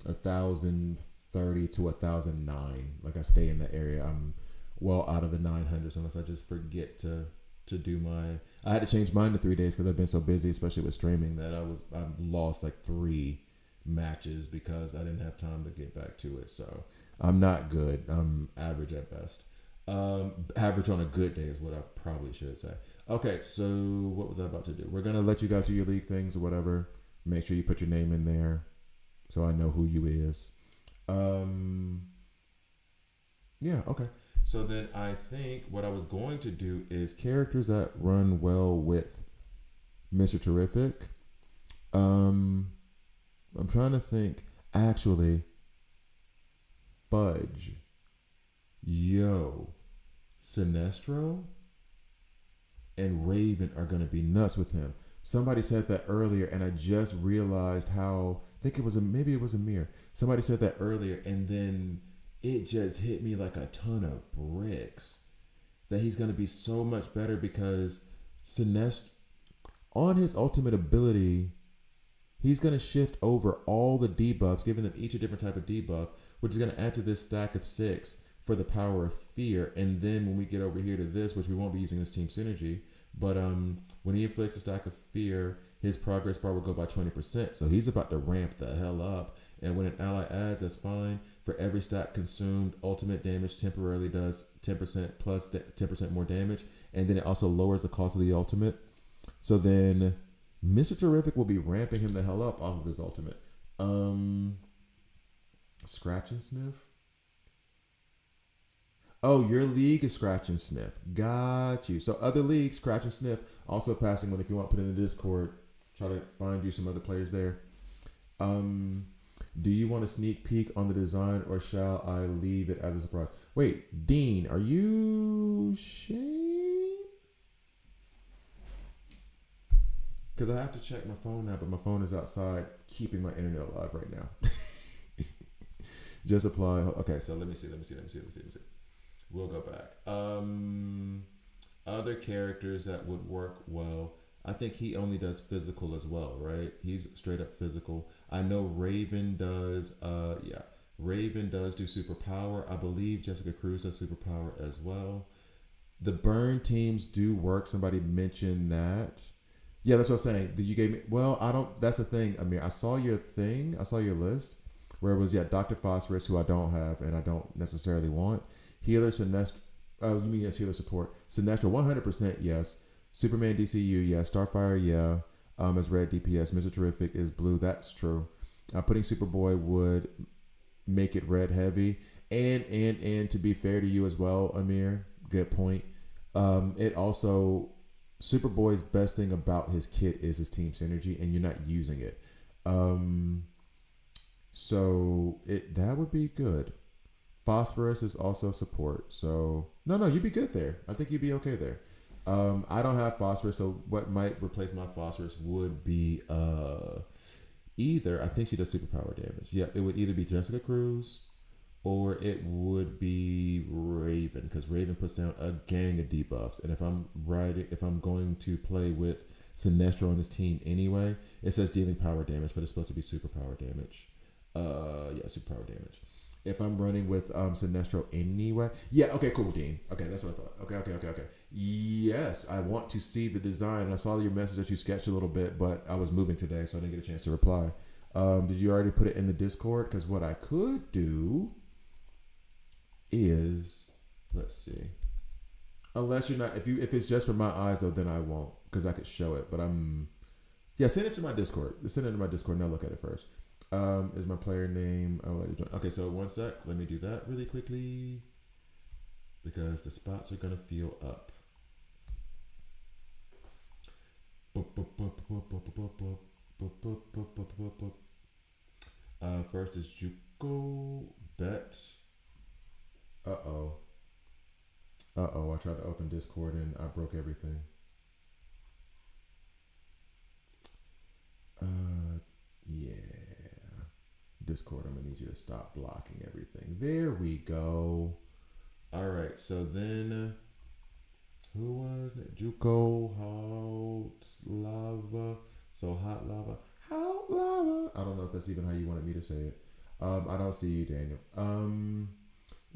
1,030 to 1,009. Like I stay in that area. I'm well out of the 900s unless I just forget to do my. I had to change mine to 3 days because I've been so busy, especially with streaming, that I lost like 3 matches because I didn't have time to get back to it. So I'm not good. I'm average at best. Average on a good day is what I probably should say. Okay, so what was I about to do? We're gonna let you guys do your league things or whatever. Make sure you put your name in there so I know who you is. Yeah, okay. So then I think what I was going to do is characters that run well with Mr. Terrific. I'm trying to think. Actually, Fudge, Yo, Sinestro, and Raven are going to be nuts with him. Somebody said that earlier, and I just realized how. I think maybe it was Amir. Somebody said that earlier, and then it just hit me like a ton of bricks that he's going to be so much better because Sinestro, on his ultimate ability, he's going to shift over all the debuffs, giving them each a different type of debuff, which is going to add to this stack of 6 for the power of fear. And then when we get over here to this, which we won't be using this team synergy, but when he inflicts a stack of fear, his progress bar will go by 20%. So he's about to ramp the hell up. And when an ally adds, that's fine. For every stack consumed, ultimate damage temporarily does 10% plus 10% more damage. And then it also lowers the cost of the ultimate. So then Mr. Terrific will be ramping him the hell up off of his ultimate. Scratch and Sniff? Oh, your league is Scratch and Sniff. Got you. So other leagues, Scratch and Sniff. Also Passing One, if you want to put in the Discord, try to find you some other players there. Do you want a sneak peek on the design or shall I leave it as a surprise? Wait, Dean, are you Shane? Because I have to check my phone now, but my phone is outside keeping my internet alive right now. Just apply. Okay, so let me see. We'll go back. Other characters that would work well. I think he only does physical as well, right? He's straight up physical. I know Raven does. Raven does do superpower. I believe Jessica Cruz does superpower as well. The burn teams do work. Somebody mentioned that. Yeah, that's what I'm saying. You gave me. Well, I don't. That's the thing, Amir. I saw your thing. I saw your list where it was Dr. Phosphorus, who I don't have and I don't necessarily want. Healer Sinestro. Oh, you mean yes? Healer support. Sinestro 100% yes. Superman DCU yes. Starfire yeah. As red DPS. Mr. Terrific is blue. That's true. Putting Superboy would make it red heavy. And to be fair to you as well, Amir. Good point. It also. Superboy's best thing about his kit is his team synergy, and you're not using it. So that would be good. Phosphorus is also support. So no, you'd be good there. I think you'd be okay there. I don't have Phosphorus, so what might replace my Phosphorus would be either. I think she does superpower damage. Yeah, it would either be Jessica Cruz or it would be Raven, because Raven puts down a gang of debuffs. And if I'm going to play with Sinestro on this team anyway, it says dealing power damage, but it's supposed to be superpower damage. Superpower damage. if I'm running with Sinestro anyway. Yeah, okay, cool, Dean. Okay, that's what I thought. Okay. Yes, I want to see the design. I saw your message that you sketched a little bit, but I was moving today, so I didn't get a chance to reply. Did you already put it in the Discord? Because what I could do is, let's see. Unless you're not, if it's just for my eyes though, then I won't, because I could show it. But yeah, send it to my Discord. Send it to my Discord and I'll look at it first. Is my player name? Okay, so one sec. Let me do that really quickly because the spots are gonna feel up. First is Juco Bet. I tried to open Discord and I broke everything. Yeah. Discord, I'm gonna need you to stop blocking everything. There we go. All right, so then who was it? Juco Hot Lava. So Hot Lava. Hot Lava. I don't know if that's even how you wanted me to say it. I don't see you, Daniel.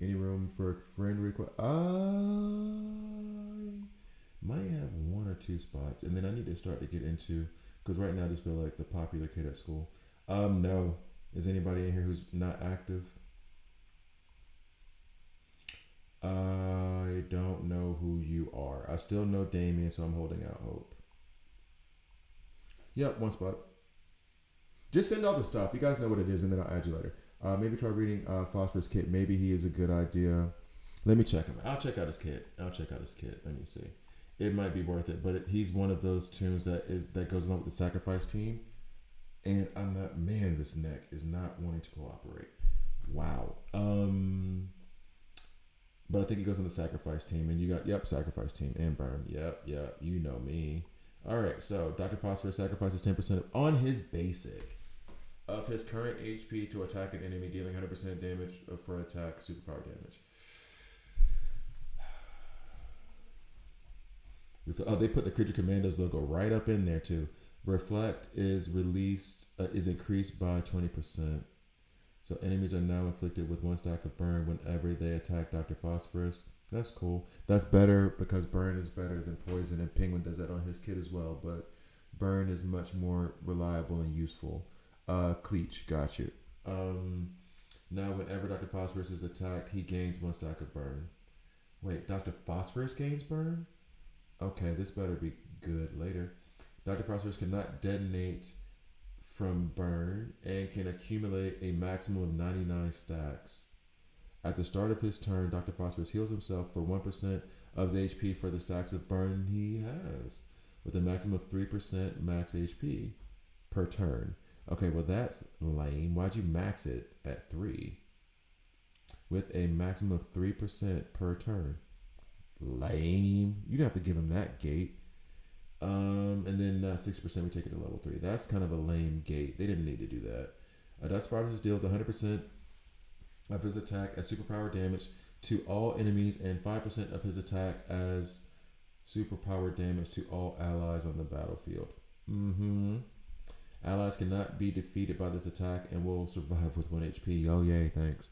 Any room for a friend request? I might have one or two spots, and then I need to start to get into, because right now I just feel like the popular kid at school. No. Is anybody in here who's not active? I don't know who you are. I still know Damien, so I'm holding out hope. Yep, one spot. Just send all the stuff. You guys know what it is, and then I'll add you later. Maybe try reading Phosphorus Kit. Maybe he is a good idea. Let me check him. I'll check out his kit. Let me see. It might be worth it, but he's one of those tunes that goes along with the sacrifice team. And I'm not, man, this neck is not wanting to cooperate. Wow. But I think he goes on the sacrifice team, and you got, sacrifice team and burn. Yep, you know me. All right, so Dr. Phosphorus sacrifices 10% on his basic of his current HP to attack an enemy, dealing 100% damage for attack superpower damage. They put the Creature Commandos logo right up in there too. Reflect is increased by 20%. So enemies are now inflicted with 1 stack of burn whenever they attack Dr. Phosphorus. That's cool. That's better because burn is better than poison, and Penguin does that on his kit as well, but burn is much more reliable and useful. Cleach, got you. Now whenever Dr. Phosphorus is attacked, he gains 1 stack of burn. Wait, Dr. Phosphorus gains burn? Okay, this better be good later. Dr. Phosphorus cannot detonate from burn and can accumulate a maximum of 99 stacks. At the start of his turn, Dr. Phosphorus heals himself for 1% of the HP for the stacks of burn he has, with a maximum of 3% max HP per turn. Okay, well that's lame. Why'd you max it at 3? With a maximum of 3% per turn. Lame. You'd have to give him that gate. And then 6% we take it to level 3. That's kind of a lame gate. They didn't need to do that. Dr. Phosphorus deals 100% of his attack as superpower damage to all enemies and 5% of his attack as superpower damage to all allies on the battlefield. Allies cannot be defeated by this attack and will survive with 1 HP. Oh yay, thanks.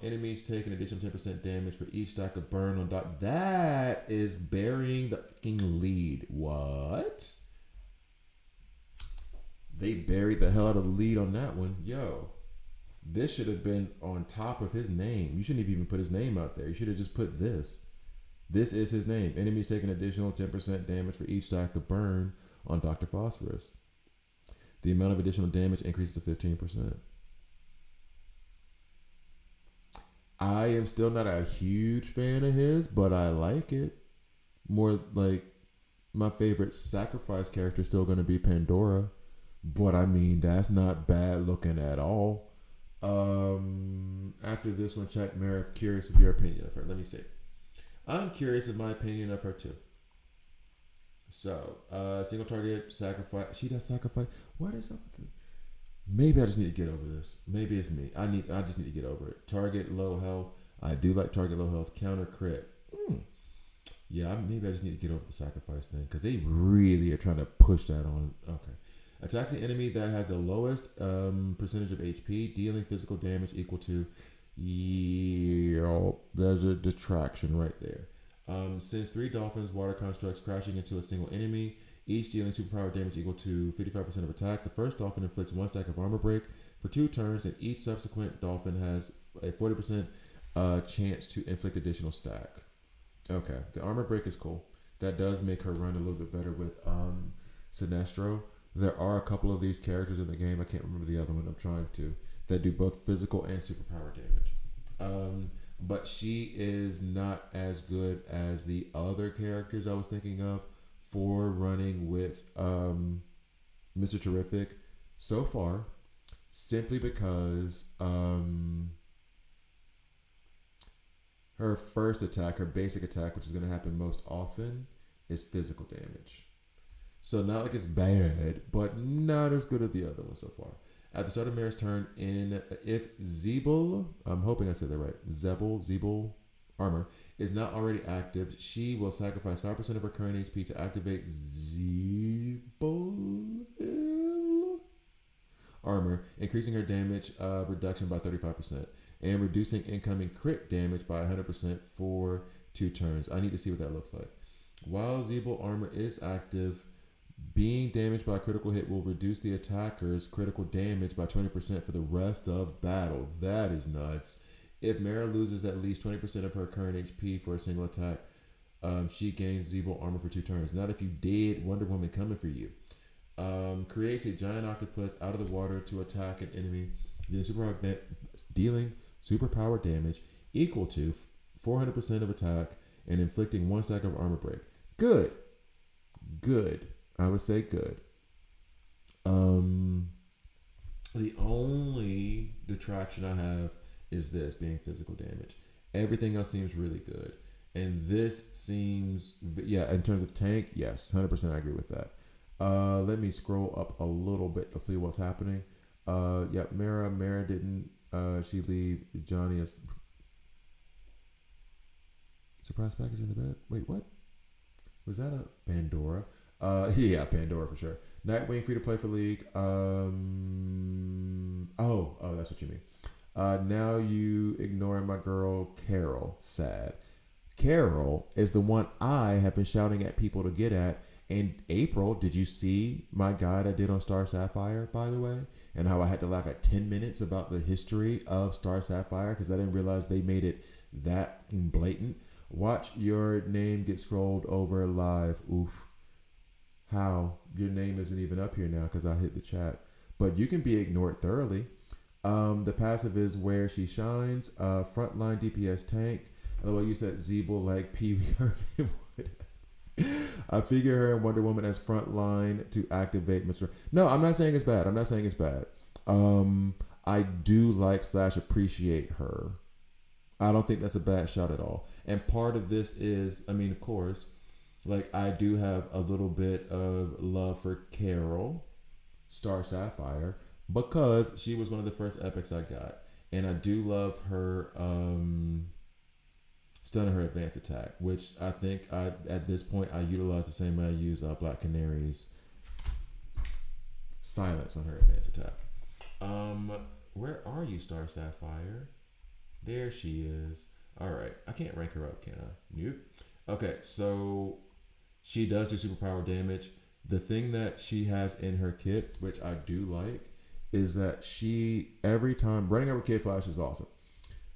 Enemies take an additional 10% damage for each stack of burn on dot. That is burying the fucking lead. What? They buried the hell out of the lead on that one. Yo, this should have been on top of his name. You shouldn't have even put his name out there. You should have just put this. This is his name. Enemies take an additional 10% damage for each stack of burn on Dr. Phosphorus. The amount of additional damage increases to 15%. I am still not a huge fan of his, but I like it. More like my favorite sacrifice character is still going to be Pandora. But I mean, that's not bad looking at all. After this one, check Marif. Curious of your opinion of her. Let me see. I'm curious of my opinion of her too. So, single target, sacrifice. She does sacrifice. What is up with it? Maybe I just need to get over this. Maybe it's me. I just need to get over it. Target low health. I do like target low health. Counter crit. Yeah, maybe I just need to get over the sacrifice thing because they really are trying to push that on. Okay. Attacks the enemy that has the lowest percentage of HP, dealing physical damage equal to Yeah, there's a detraction right there. Sends three dolphins water constructs crashing into a single enemy, each dealing superpower damage equal to 55% of attack. The first dolphin inflicts one stack of armor break for 2 turns, and each subsequent dolphin has a 40% chance to inflict additional stack. Okay, the armor break is cool. That does make her run a little bit better with Sinestro. There are a couple of these characters in the game. I can't remember the other one. I'm trying to that do both physical and superpower damage. But she is not as good as the other characters I was thinking of for running with Mr. Terrific so far, simply because her first attack, her basic attack, which is going to happen most often, is physical damage. So not like it's bad, but not as good as the other one so far. At the start of Mara's turn, if Zeeble, I'm hoping I said that right, Zeeble armor is not already active, she will sacrifice 5% of her current HP to activate Zeeble armor, increasing her damage reduction by 35% and reducing incoming crit damage by 100% for 2 turns. I need to see what that looks like. While Zeeble armor is active, being damaged by a critical hit will reduce the attacker's critical damage by 20% for the rest of battle. That is nuts. If Mara loses at least 20% of her current HP for a single attack, she gains Zeeble armor for 2 turns. Not if you dead Wonder Woman coming for you. Creates a giant octopus out of the water to attack an enemy, dealing superpower damage equal to 400% of attack and inflicting 1 stack of armor break. Good. I would say good. The only detraction I have is this being physical damage. Everything else seems really good. And this seems, in terms of tank, yes, 100% I agree with that. Let me scroll up a little bit to see what's happening. Mara didn't, she leave Johnny a surprise package in the bed? Wait, what? Was that a Pandora? Pandora for sure. Nightwing free to play for League. Oh, that's what you mean. Now you ignoring my girl Carol. Sad. Carol is the one I have been shouting at people to get at. And April, did you see my guide I did on Star Sapphire, by the way? And how I had to laugh at 10 minutes about the history of Star Sapphire because I didn't realize they made it that blatant. Watch your name get scrolled over live. Oof. How? Your name isn't even up here now because I hit the chat. But you can be ignored thoroughly. The passive is where she shines. Frontline DPS tank. Although you said Zeeble like Pee Wee Herman would. I figure her and Wonder Woman as frontline to activate Mr. No, I'm not saying it's bad. I do like / appreciate her. I don't think that's a bad shot at all. And part of this is, of course, like I do have a little bit of love for Carol, Star Sapphire, because she was one of the first epics I got. And I do love her stun her advanced attack, which I think at this point I utilize the same way I use Black Canary's silence on her advanced attack. Where are you, Star Sapphire? There she is. All right, I can't rank her up, can I? Nope. Okay, so she does do superpower damage. The thing that she has in her kit, which I do like, is that every time running over Kid Flash is awesome.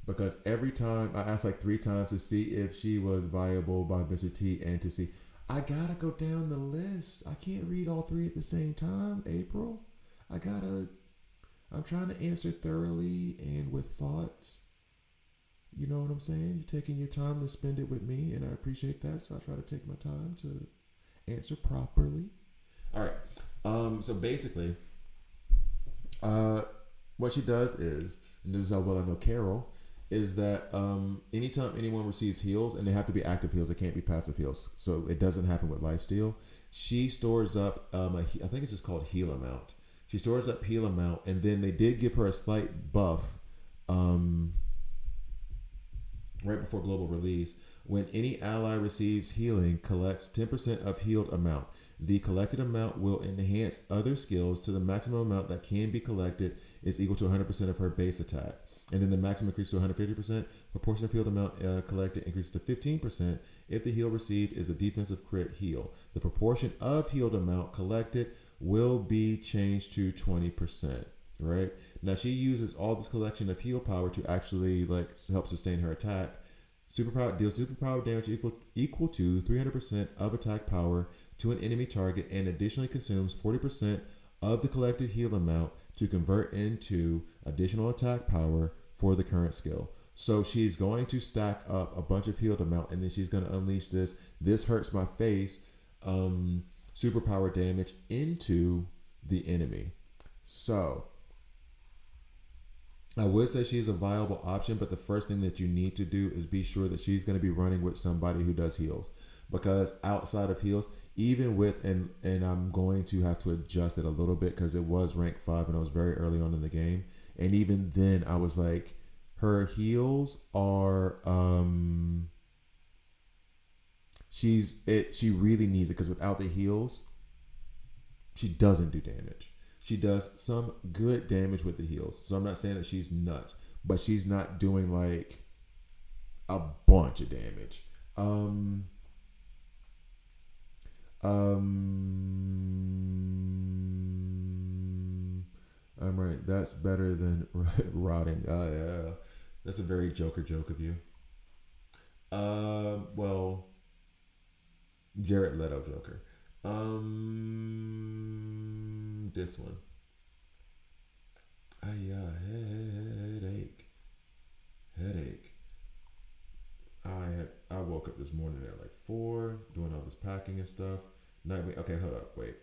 Because every time I asked like 3 times to see if she was viable by Mr. T and to see, I gotta go down the list. I can't read all 3 at the same time, April. I'm trying to answer thoroughly and with thoughts. You know what I'm saying? You're taking your time to spend it with me, and I appreciate that. So I try to take my time to answer properly. All right. So basically, what she does is, and this is how well I know Carol, is that anytime anyone receives heals, and they have to be active heals, they can't be passive heals, so it doesn't happen with lifesteal. She stores up, I think it's just called heal amount. She stores up heal amount, and then they did give her a slight buff right before global release. When any ally receives healing, collects 10% of healed amount. The collected amount will enhance other skills to the maximum amount that can be collected is equal to 100% of her base attack. And then the maximum increase to 150%. Proportion of healed amount collected increases to 15% if the heal received is a defensive crit heal. The proportion of healed amount collected will be changed to 20%. Right? Now she uses all this collection of heal power to actually like help sustain her attack. Superpower deals superpower damage equal to 300% of attack power to an enemy target, and additionally consumes 40% of the collected heal amount to convert into additional attack power for the current skill. So she's going to stack up a bunch of healed amount, and then she's going to unleash this. This hurts my face. Superpower damage into the enemy. So I would say she's a viable option, but the first thing that you need to do is be sure that she's going to be running with somebody who does heals, because outside of heals, even with and I'm going to have to adjust it a little bit because it was rank 5 and I was very early on in the game, and even then I was like, her heals are she really needs it, because without the heals she doesn't do damage. She does some good damage with the heals. So I'm not saying that she's nuts, but she's not doing like a bunch of damage. I'm right. That's better than rotting. Yeah. That's a very Joker joke of you. Well, Jared Leto Joker. This one. Headache. I woke up this morning at like 4, doing all this packing and stuff. Okay, hold up, wait.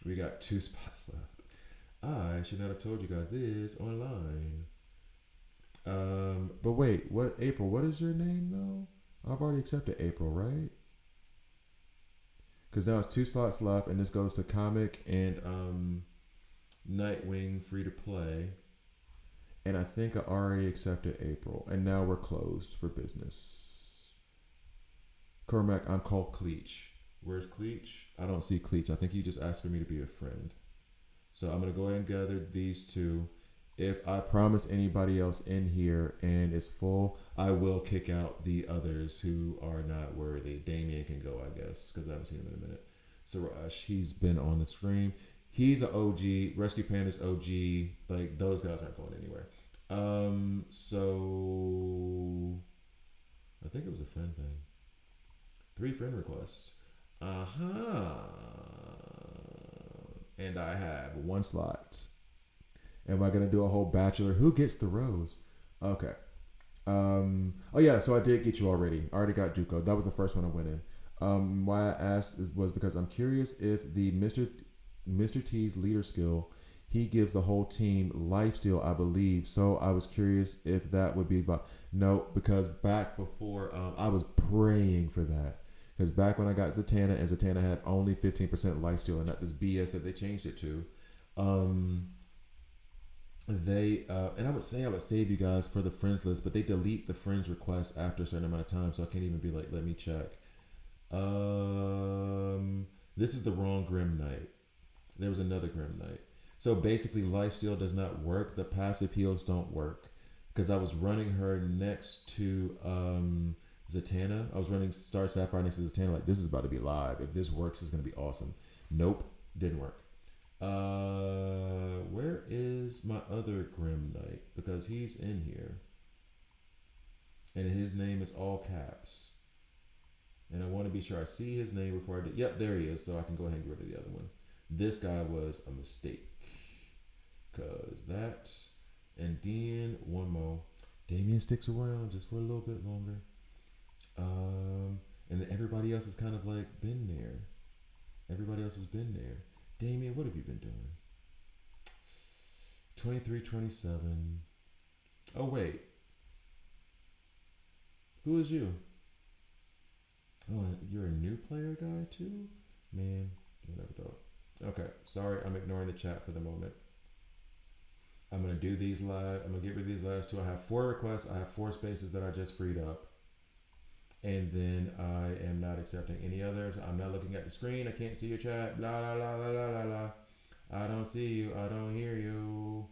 We got 2 spots left. I should not have told you guys this online. But wait, April? What is your name though? I've already accepted April, right? Because now it's 2 slots left, and this goes to Comic and Nightwing free to play. And I think I already accepted April, and now we're closed for business. Cormac, I'm called Cleach. Where's Cleach? I don't see Cleach. I think you just asked for me to be a friend. So I'm going to go ahead and gather these 2. If I promise anybody else in here and it's full, I will kick out the others who are not worthy. Damien can go, I guess, because I haven't seen him in a minute. Sarash, he's been on the stream. He's an OG. Rescue Panda's OG. Like, those guys aren't going anywhere. So I think it was a friend thing. 3 friend requests. And I have 1 slot. Am I going to do a whole bachelor? Who gets the rose? Okay. Oh yeah, so I did get you already. I already got Juco. That was the first one I went in. Why I asked was because I'm curious if the Mr. T's leader skill, he gives the whole team life steal, I believe. So I was curious if that would be... No, because back before, I was praying for that. Because back when I got Zatanna, and Zatanna had only 15% life steal, and not this BS that they changed it to. And I would say I would save you guys for the friends list, but they delete the friends request after a certain amount of time, so I can't even be like, let me check. This is the wrong Grim Knight. There was another Grim Knight. So basically, lifesteal does not work. The passive heals don't work, because I was running her next to Zatanna. I was running Star Sapphire next to Zatanna. Like, this is about to be live. If this works, it's gonna be awesome. Nope, didn't work. Where is my other Grim Knight? Because he's in here. And his name is all caps. And I want to be sure I see his name before I do. Yep, there he is. So I can go ahead and get rid of the other one. This guy was a mistake. Because that. And then one more. Damien sticks around just for a little bit longer. And then everybody else has kind of like been there. Everybody else has been there. Damien, what have you been doing? 23, 27. Oh, wait. Who is you? Oh, you're a new player guy too? Man, whatever, dog. Okay, sorry, I'm ignoring the chat for the moment. I'm going to do these live. I'm going to get rid of these last 2. I have 4 requests. I have 4 spaces that I just freed up. And then I am not accepting any others. I'm not looking at the screen. I can't see your chat. Blah, blah, blah, blah, blah, blah. I don't see you. I don't hear you.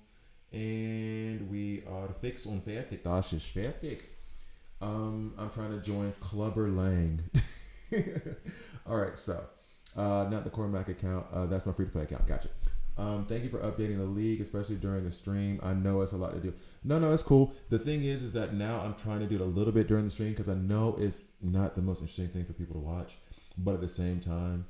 And we are fix und fertig. Das ist fertig. I'm trying to join Clubber Lang. All right, so not the Cormac account. That's my free to play account. Gotcha. Thank you for updating the league, especially during the stream. I know it's a lot to do. No, it's cool. The thing is that now I'm trying to do it a little bit during the stream because I know it's not the most interesting thing for people to watch. But at the same time,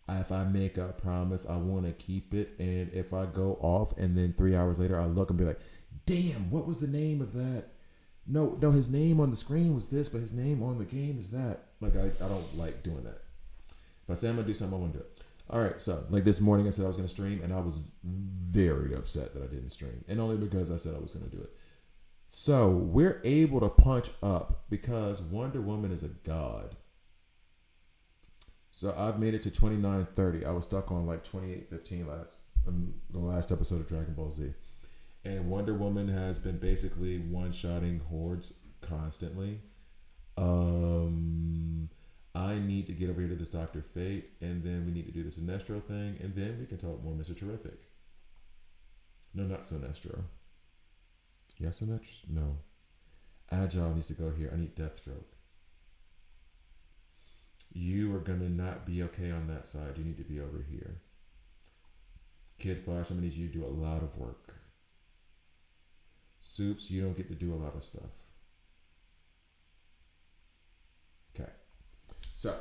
if I make a promise, I want to keep it. And if I go off and then 3 hours later I look and be like, damn, what was the name of that? No, his name on the screen was this, but his name on the game is that. Like, I don't like doing that. If I say I'm going to do something, I want to do it. All right, so like this morning I said I was going to stream, and I was very upset that I didn't stream. And only because I said I was going to do it. So we're able to punch up because Wonder Woman is a god. So I've made it to 29:30. I was stuck on like 28:15 the last episode of Dragon Ball Z. And Wonder Woman has been basically one-shotting hordes constantly. I need to get over here to this Dr. Fate, and then we need to do this Sinestro thing, and then we can talk more Mr. Terrific. No, not Sinestro. Yes, Sinestro? No. Agile needs to go here. I need Deathstroke. You are going to not be okay on that side. You need to be over here. Kid Flash, I'm going to need you to do a lot of work. Soups, you don't get to do a lot of stuff. Okay. So,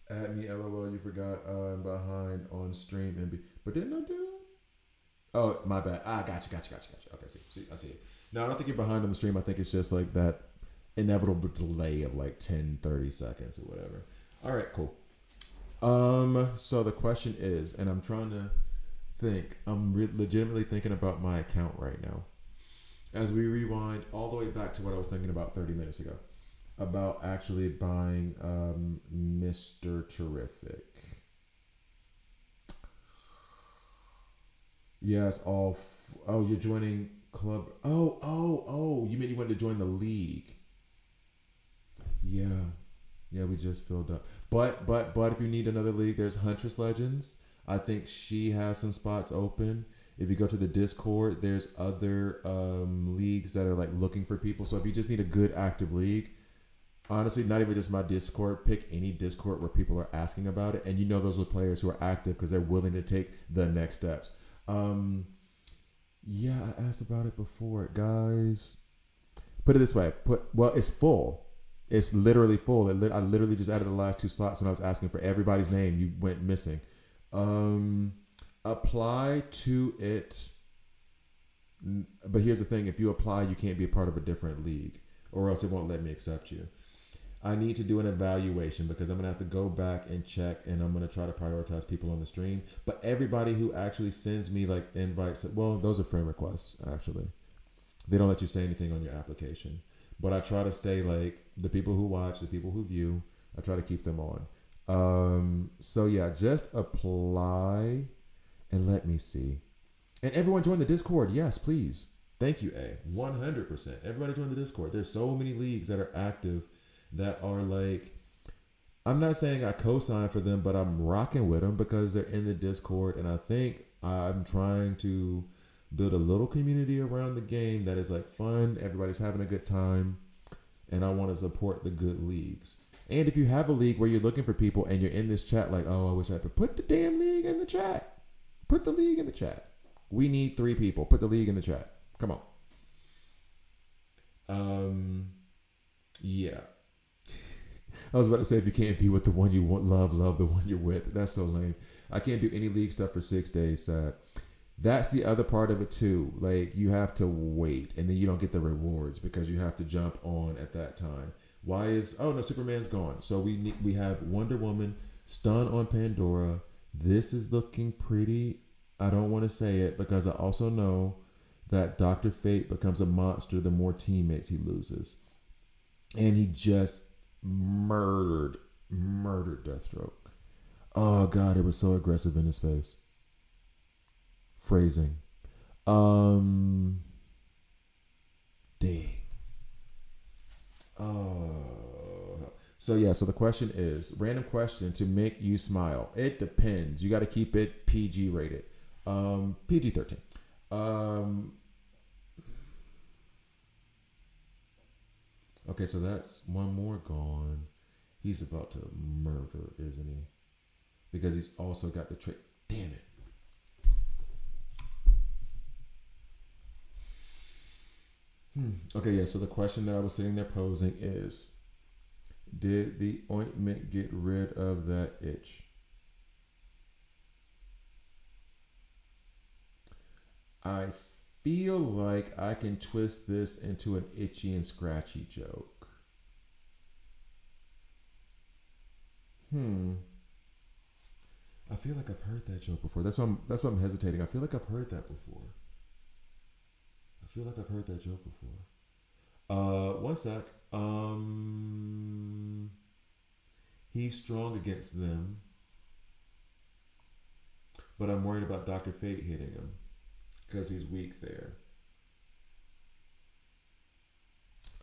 add me, LOL, you forgot I'm behind on stream. But didn't I do that? Oh, my bad. Gotcha. Okay, see, I see it. No, I don't think you're behind on the stream. I think it's just like that inevitable delay of like 10-30 seconds or whatever. All right, cool. So the question is, and I'm trying to think, I'm legitimately thinking about my account right now as we rewind all the way back to what I was thinking about 30 minutes ago about actually buying Mr. Terrific. Yes, oh, you're joining club. Oh, you mean you wanted to join the league? Yeah, we just filled up. But if you need another league, there's Huntress Legends. I think she has some spots open. If you go to the Discord, there's other leagues that are like looking for people. So if you just need a good active league, honestly, not even just my Discord, pick any Discord where people are asking about it. And you know those are players who are active because they're willing to take the next steps. Yeah, I asked about it before, guys. Put it this way. It's full. It's literally full. I literally just added the last 2 slots when I was asking for everybody's name. You went missing. Apply to it. But here's the thing. If you apply, you can't be a part of a different league or else it won't let me accept you. I need to do an evaluation because I'm going to have to go back and check, and I'm going to try to prioritize people on the stream. But everybody who actually sends me like invites, well, those are friend requests, actually. They don't let you say anything on your application. But I try to stay like the people who watch, the people who view, I try to keep them on. So yeah, just apply and let me see. And everyone join the Discord. Yes, please. Thank you, A. 100%. Everybody join the Discord. There's so many leagues that are active that are like, I'm not saying I co-sign for them, but I'm rocking with them because they're in the Discord. And I think I'm trying to build a little community around the game that is like fun. Everybody's having a good time. And I want to support the good leagues. And if you have a league where you're looking for people and you're in this chat like, oh, I wish I could put the damn league in the chat. Put the league in the chat. We need 3 people. Put the league in the chat. Come on. Yeah. I was about to say, if you can't be with the one you want, love the one you're with. That's so lame. I can't do any league stuff for 6 days. That's the other part of it too. Like, you have to wait, and then you don't get the rewards because you have to jump on at that time. Superman's gone. So we have Wonder Woman, Stun on Pandora. This is looking pretty. I don't want to say it because I also know that Dr. Fate becomes a monster the more teammates he loses. And he just murdered Deathstroke. Oh God, it was so aggressive in his face. Phrasing. Dang. So the question is, random question to make you smile. It depends. You got to keep it PG rated. PG-13. Um. Okay, so that's one more gone. He's about to murder, isn't he? Because he's also got the trick. Damn it. Okay, yeah. So the question that I was sitting there posing is, did the ointment get rid of that itch? I feel like I can twist this into an itchy and scratchy joke. Hmm. I feel like I've heard that joke before. That's why I'm hesitating. I feel like I've heard that before. I feel like I've heard that joke before. One sec. He's strong against them, but I'm worried about Dr. Fate hitting him because he's weak there.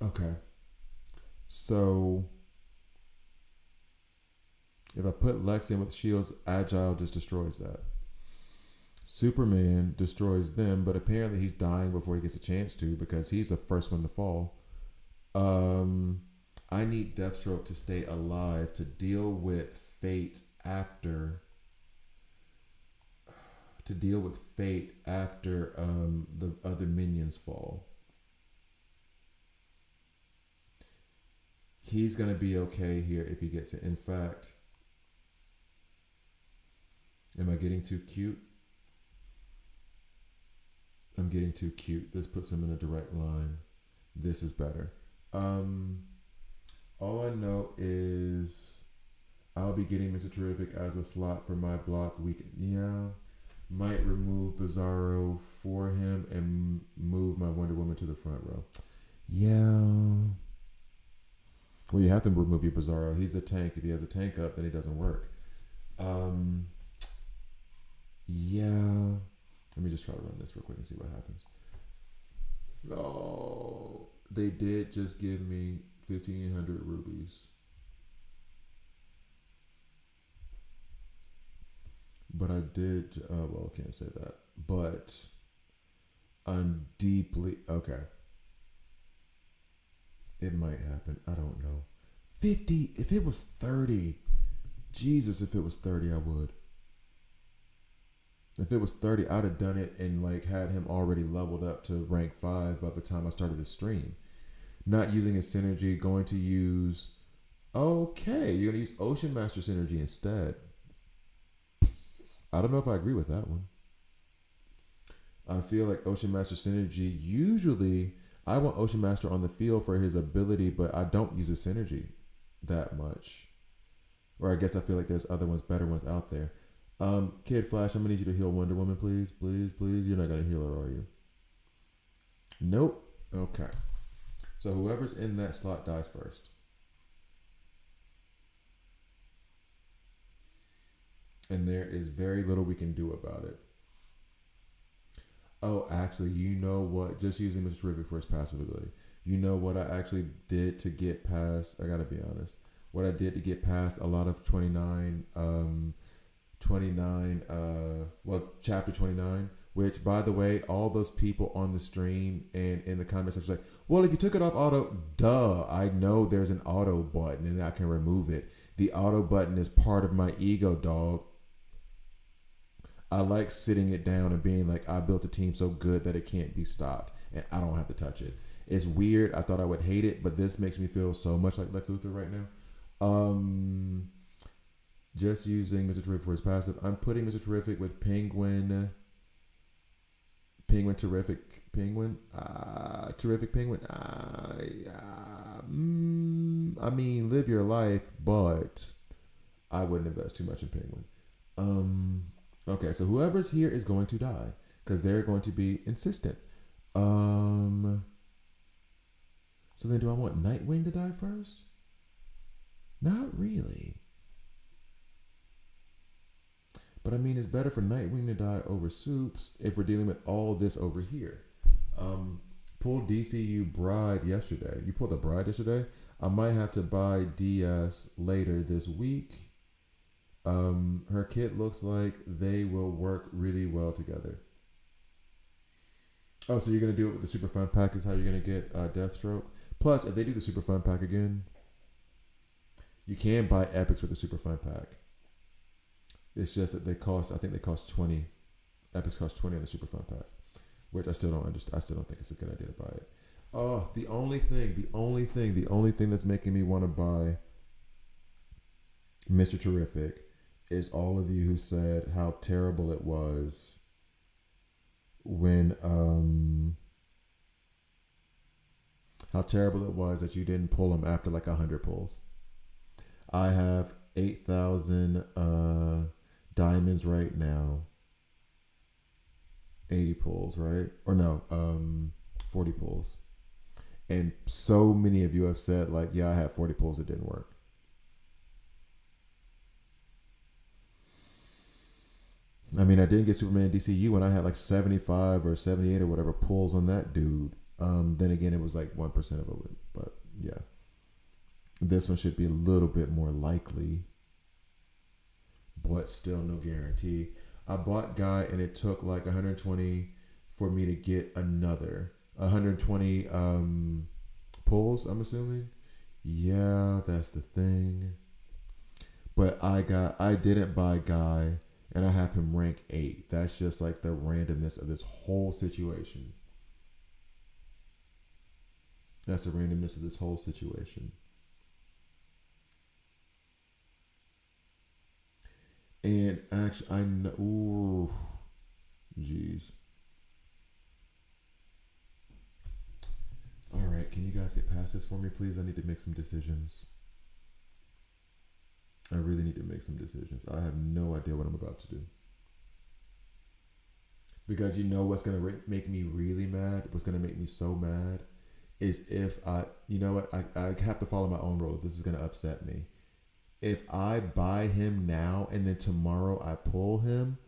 Okay. So if I put Lex in with shields, Agile just destroys that. Superman destroys them, but apparently he's dying before he gets a chance to because he's the first one to fall. Um, I need Deathstroke to stay alive to deal with fate after the other minions fall. He's gonna be okay here if he gets it. In fact, am I getting too cute? I'm getting too cute. This puts him in a direct line. This is better. Um, all I know is I'll be getting Mr. Terrific as a slot for my block week. Yeah, might remove Bizarro for him and move my Wonder Woman to the front row. Yeah. Well, you have to remove your Bizarro. He's the tank. If he has a tank up, then he doesn't work. Um, yeah. Let me just try to run this real quick and see what happens. Oh, they did just give me 1,500 rubies. But I did, well, I can't say that. But I'm deeply, okay. It might happen. I don't know. 50, if it was 30, Jesus, if it was 30, I would. If it was 30, I'd have done it and like had him already leveled up to rank 5 by the time I started the stream. Not using his synergy, going to use, okay, you're going to use Ocean Master synergy instead. I don't know if I agree with that one. I feel like Ocean Master synergy, usually I want Ocean Master on the field for his ability, but I don't use his synergy that much. Or I guess I feel like there's other ones, better ones out there. Kid Flash, I'm gonna need you to heal Wonder Woman, please, please, please. You're not gonna heal her, are you? Nope. Okay. So whoever's in that slot dies first. And there is very little we can do about it. Oh, actually, you know what? Just using Mr. Terrific for his passive ability. You know what I actually did to get past, I gotta be honest. What I did to get past a lot of 29, chapter 29, which, by the way, all those people on the stream and in the comments section like, well, if you took it off auto, duh, I know there's an auto button and I can remove it. The auto button is part of my ego, dog. I like sitting it down and being like, I built a team so good that it can't be stopped and I don't have to touch it. It's weird. I thought I would hate it, but this makes me feel so much like Lex Luthor right now. Just using Mr. Terrific for his passive. I'm putting Mr. Terrific with Penguin. Terrific Penguin. Terrific Penguin. I mean, live your life, but I wouldn't invest too much in Penguin. Okay, so whoever's here is going to die because they're going to be insistent. So then do I want Nightwing to die first? Not really. But I mean, it's better for Nightwing to die over Soups if we're dealing with all this over here. Pulled DCU Bride yesterday. You pulled the Bride yesterday? I might have to buy DS later this week. Her kit looks like they will work really well together. Oh, so you're gonna do it with the super fun pack? Is how you're gonna get Deathstroke. Plus, if they do the super fun pack again, you can buy epics with the super fun pack. It's just that they cost. I think they cost 20. Epics cost 20 on the super fun pack, which I still don't understand. I still don't think it's a good idea to buy it. Oh, the only thing that's making me want to buy Mr. Terrific is all of you who said how terrible it was when how terrible it was that you didn't pull him after like 100 pulls. I have 8,000 diamonds right now. 80 pulls, right? Or no, 40 pulls. And so many of you have said like, yeah, I had 40 pulls, it didn't work. I mean, I didn't get Superman DCU when I had like 75 or 78 or whatever pulls on that dude. Then again, it was like 1% of it. But yeah. This one should be a little bit more likely. But still no guarantee. I bought Guy and it took like 120 for me to get another. 120 pulls, I'm assuming. Yeah, that's the thing. But I didn't buy Guy and I have him rank 8. That's just like the randomness of this whole situation. That's the randomness of this whole situation. And actually, I know. Ooh, jeez. All right, can you guys get past this for me, please? I need to make some decisions. I really need to make some decisions. I have no idea what I'm about to do. Because you know what's going to make me really mad? What's going to make me so mad is if you know what? I have to follow my own rule. This is going to upset me. If I buy him now and then tomorrow I pull him,